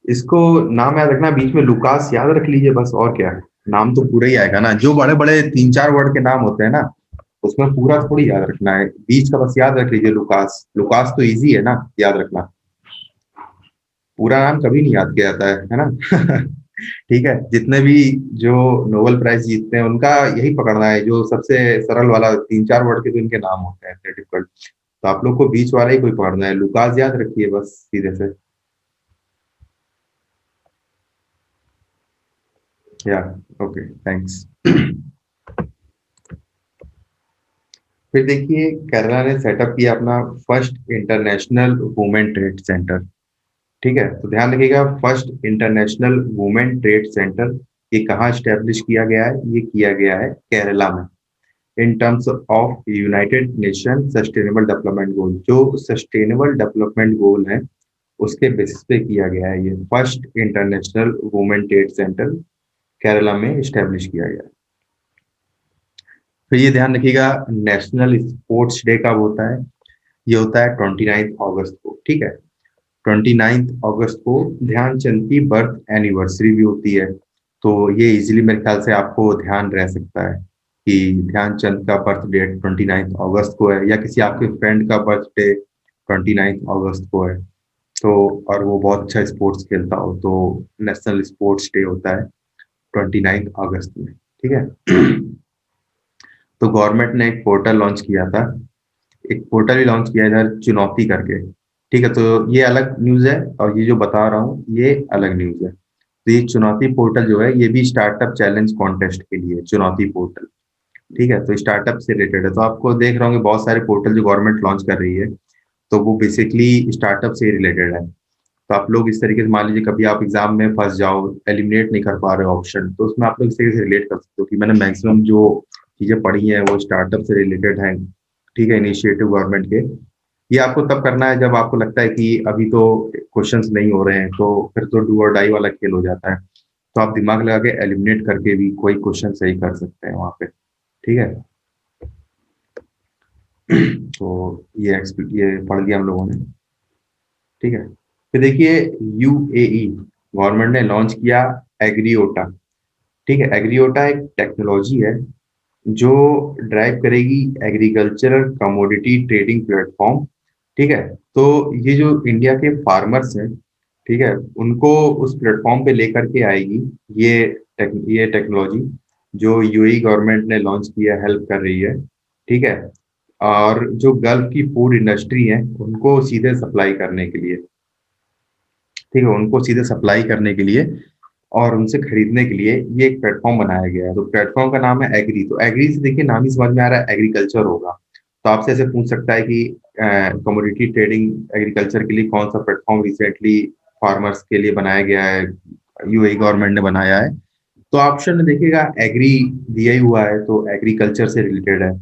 इसको नाम याद रखना, बीच में लुकास याद रख लीजिए बस, और क्या है, नाम तो पूरा ही आएगा ना, जो बड़े बड़े 3-4 वर्ड के नाम होते हैं ना, उसमें पूरा थोड़ी याद रखना है, बीच का बस याद रख लीजिए लुकास। लुकास तो इजी है ना याद रखना, पूरा नाम कभी नहीं याद किया जाता है ना? ठीक है, जितने भी जो नोबेल प्राइज जीतते हैं उनका यही पकड़ना है, जो सबसे सरल वाला 3-4 वर्ड के जो इनके नाम होते हैं इतने डिफिकल्ट। तो आप लोग को बीच वाला ही कोई पकड़ना है, लुकास याद रखिए बस सीधे से। या ओके, थैंक्स। फिर देखिए, केरला ने सेटअप किया अपना first international women trade centre. ठीक है, तो ध्यान रखिएगा, first international women trade centre ये कहाँ स्टैब्लिश किया गया है? ये किया गया है केरला में, in terms of United nation sustainable development goal. जो सस्टेनेबल डेवलपमेंट गोल है उसके बेसिस पे किया गया है ये first international women trade centre, Kerala में स्टैब्लिश किया गया है। फिर ये ध्यान रखिएगा, नेशनल स्पोर्ट्स डे कब होता है? ये होता है 29 अगस्त को। ठीक है, 29 अगस्त को ध्यानचंद की बर्थ एनिवर्सरी भी होती है। तो ये इजीली मेरे ख्याल से आपको ध्यान रह सकता है कि ध्यानचंद का बर्थ डेट 29 अगस्त को है, या किसी आपके फ्रेंड का बर्थ डे 29 अगस्त को है। तो और वो बहुत अच्छा स्पोर्ट्स खेलता हो तो नेशनल स्पोर्ट्स डे होता है 29 अगस्त में। ठीक है। तो गवर्नमेंट ने एक पोर्टल लॉन्च किया था, एक पोर्टल ही लॉन्च किया इधर चुनौती करके। ठीक है, तो ये अलग न्यूज है और ये जो बता रहा हूँ ये अलग न्यूज है। तो ये चुनौती पोर्टल जो है ये भी स्टार्टअप चैलेंज कॉन्टेस्ट के लिए चुनौती पोर्टल। ठीक है, तो स्टार्टअप से रिलेटेड है। तो आपको देख रहे होंगे बहुत सारे पोर्टल जो गवर्नमेंट लॉन्च कर रही है, तो वो बेसिकली स्टार्टअप से रिलेटेड है। तो आप लोग इस तरीके से मान लीजिए कभी आप एग्जाम में फंस जाओ, एलिमिनेट नहीं कर पा रहे हो ऑप्शन, तो उसमें आप लोग इस तरीके से रिलेट कर सकते हो कि मैंने मैक्सिमम जो चीजें पढ़ी हैं वो स्टार्टअप से रिलेटेड हैं। ठीक है, इनिशिएटिव गवर्नमेंट के। ये आपको तब करना है जब आपको लगता है कि अभी तो क्वेश्चंस नहीं हो रहे हैं, तो फिर तो डू और डाई वाला खेल हो जाता है। तो आप दिमाग लगा के एलिमिनेट करके भी कोई क्वेश्चन सही कर सकते हैं वहां पे। ठीक है। तो ये पढ़ लिया हम लोगों ने। ठीक है, फिर देखिए, यूएई गवर्नमेंट ने लॉन्च किया एग्रीओटा। ठीक है, एग्रीओटा एक टेक्नोलॉजी है जो ड्राइव करेगी एग्रीकल्चरल कमोडिटी ट्रेडिंग प्लेटफॉर्म। ठीक है, तो ये जो इंडिया के फार्मर्स हैं, ठीक है, उनको उस प्लेटफॉर्म पे लेकर के आएगी ये ये टेक्नोलॉजी जो यूएई गवर्नमेंट ने लॉन्च किया, हेल्प कर रही है। ठीक है, और जो गल्फ की फूड इंडस्ट्री है उनको सीधे सप्लाई करने के लिए, ठीक है, उनको सीधे सप्लाई करने के लिए और उनसे खरीदने के लिए ये एक प्लेटफॉर्म बनाया गया है। तो प्लेटफॉर्म का नाम है एग्री। तो एग्री से देखिए नाम ही समझ में आ रहा है, एग्रीकल्चर होगा। तो आपसे ऐसे पूछ सकता है कि कमोडिटी ट्रेडिंग एग्रीकल्चर के लिए कौन सा प्लेटफॉर्म रिसेंटली फार्मर्स के लिए बनाया गया है, यूएई गवर्नमेंट ने बनाया है? तो ऑप्शन में देखिएगा एग्री दिया ही हुआ है, तो एग्रीकल्चर से रिलेटेड है।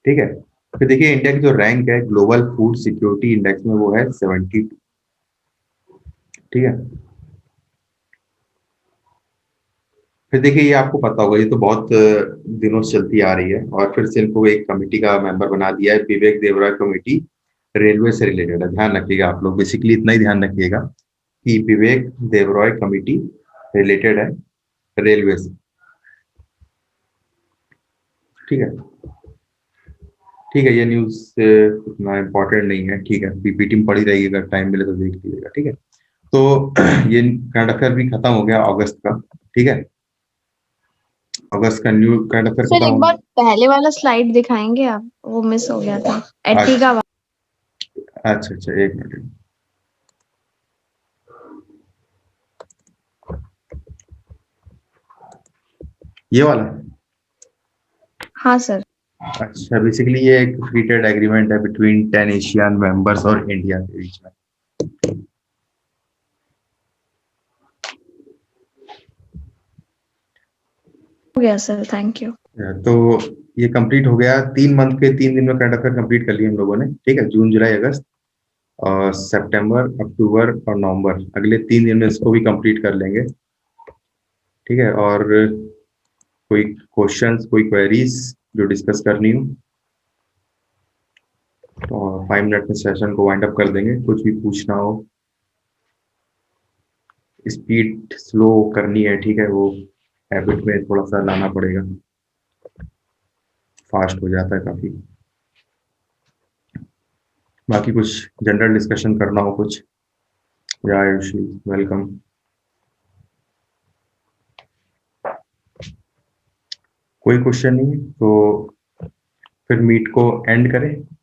ठीक है, फिर देखिए इंडिया की जो रैंक है ग्लोबल फूड सिक्योरिटी इंडेक्स में वो है 72। ठीक है, फिर देखिए ये आपको पता होगा, ये तो बहुत दिनों से चलती आ रही है और फिर से इनको एक कमेटी का मेंबर बना दिया है, विवेक देवरा कमेटी। रेलवे से रिलेटेड है, ध्यान रखिएगा आप लोग, बेसिकली इतना ही ध्यान रखिएगा कि विवेक देवरॉय कमेटी रिलेटेड है रेलवे से। ठीक है, ठीक है, ये न्यूज उतना इम्पोर्टेंट नहीं है। ठीक है, पीपीटी में पड़ी रहेगी, अगर टाइम मिले तो देख लीजिएगा। ठीक है, तो ये करंट अफेयर भी खत्म हो गया अगस्त का। ठीक है, अगस्त का न्यू करंट अफेयर सर खत्म एक हो बार पहले वाला स्लाइड दिखाएंगे आप, वो मिस हो गया था, गया। एर्टिगा वाला। अच्छा अच्छा, एक मिनट। ये वाला? हाँ सर। अच्छा, बेसिकली ये एक फ्री ट्रेड एग्रीमेंट है बिटवीन 10 एशियन मेंबर्स और इंडिया के बीच में। हो गया सर, थैंक यू। तो ये कंप्लीट हो गया, 3 मंथ के 3 दिन में करंट अफेयर कंप्लीट कर लिए हम लोगों ने। ठीक है, जून जुलाई अगस्त और सितंबर अक्टूबर और नवंबर, अगले 3 दिन में इसको भी कंप्लीट कर लेंगे। ठीक है, और कोई क्वेश्चंस, कोई क्वेरीज जो डिस्कस करनी हो तो 5 मिनट में सेशन को वाइंड अप कर देंगे। कुछ भी पूछना हो, स्पीड स्लो करनी है, ठीक है, वो हैबिट में थोड़ा सा लाना पड़ेगा, फास्ट हो जाता है काफी। बाकी कुछ जनरल डिस्कशन करना हो कुछ या आयुषी, वेलकम। कोई क्वेश्चन नहीं तो फिर मीट को एंड करें।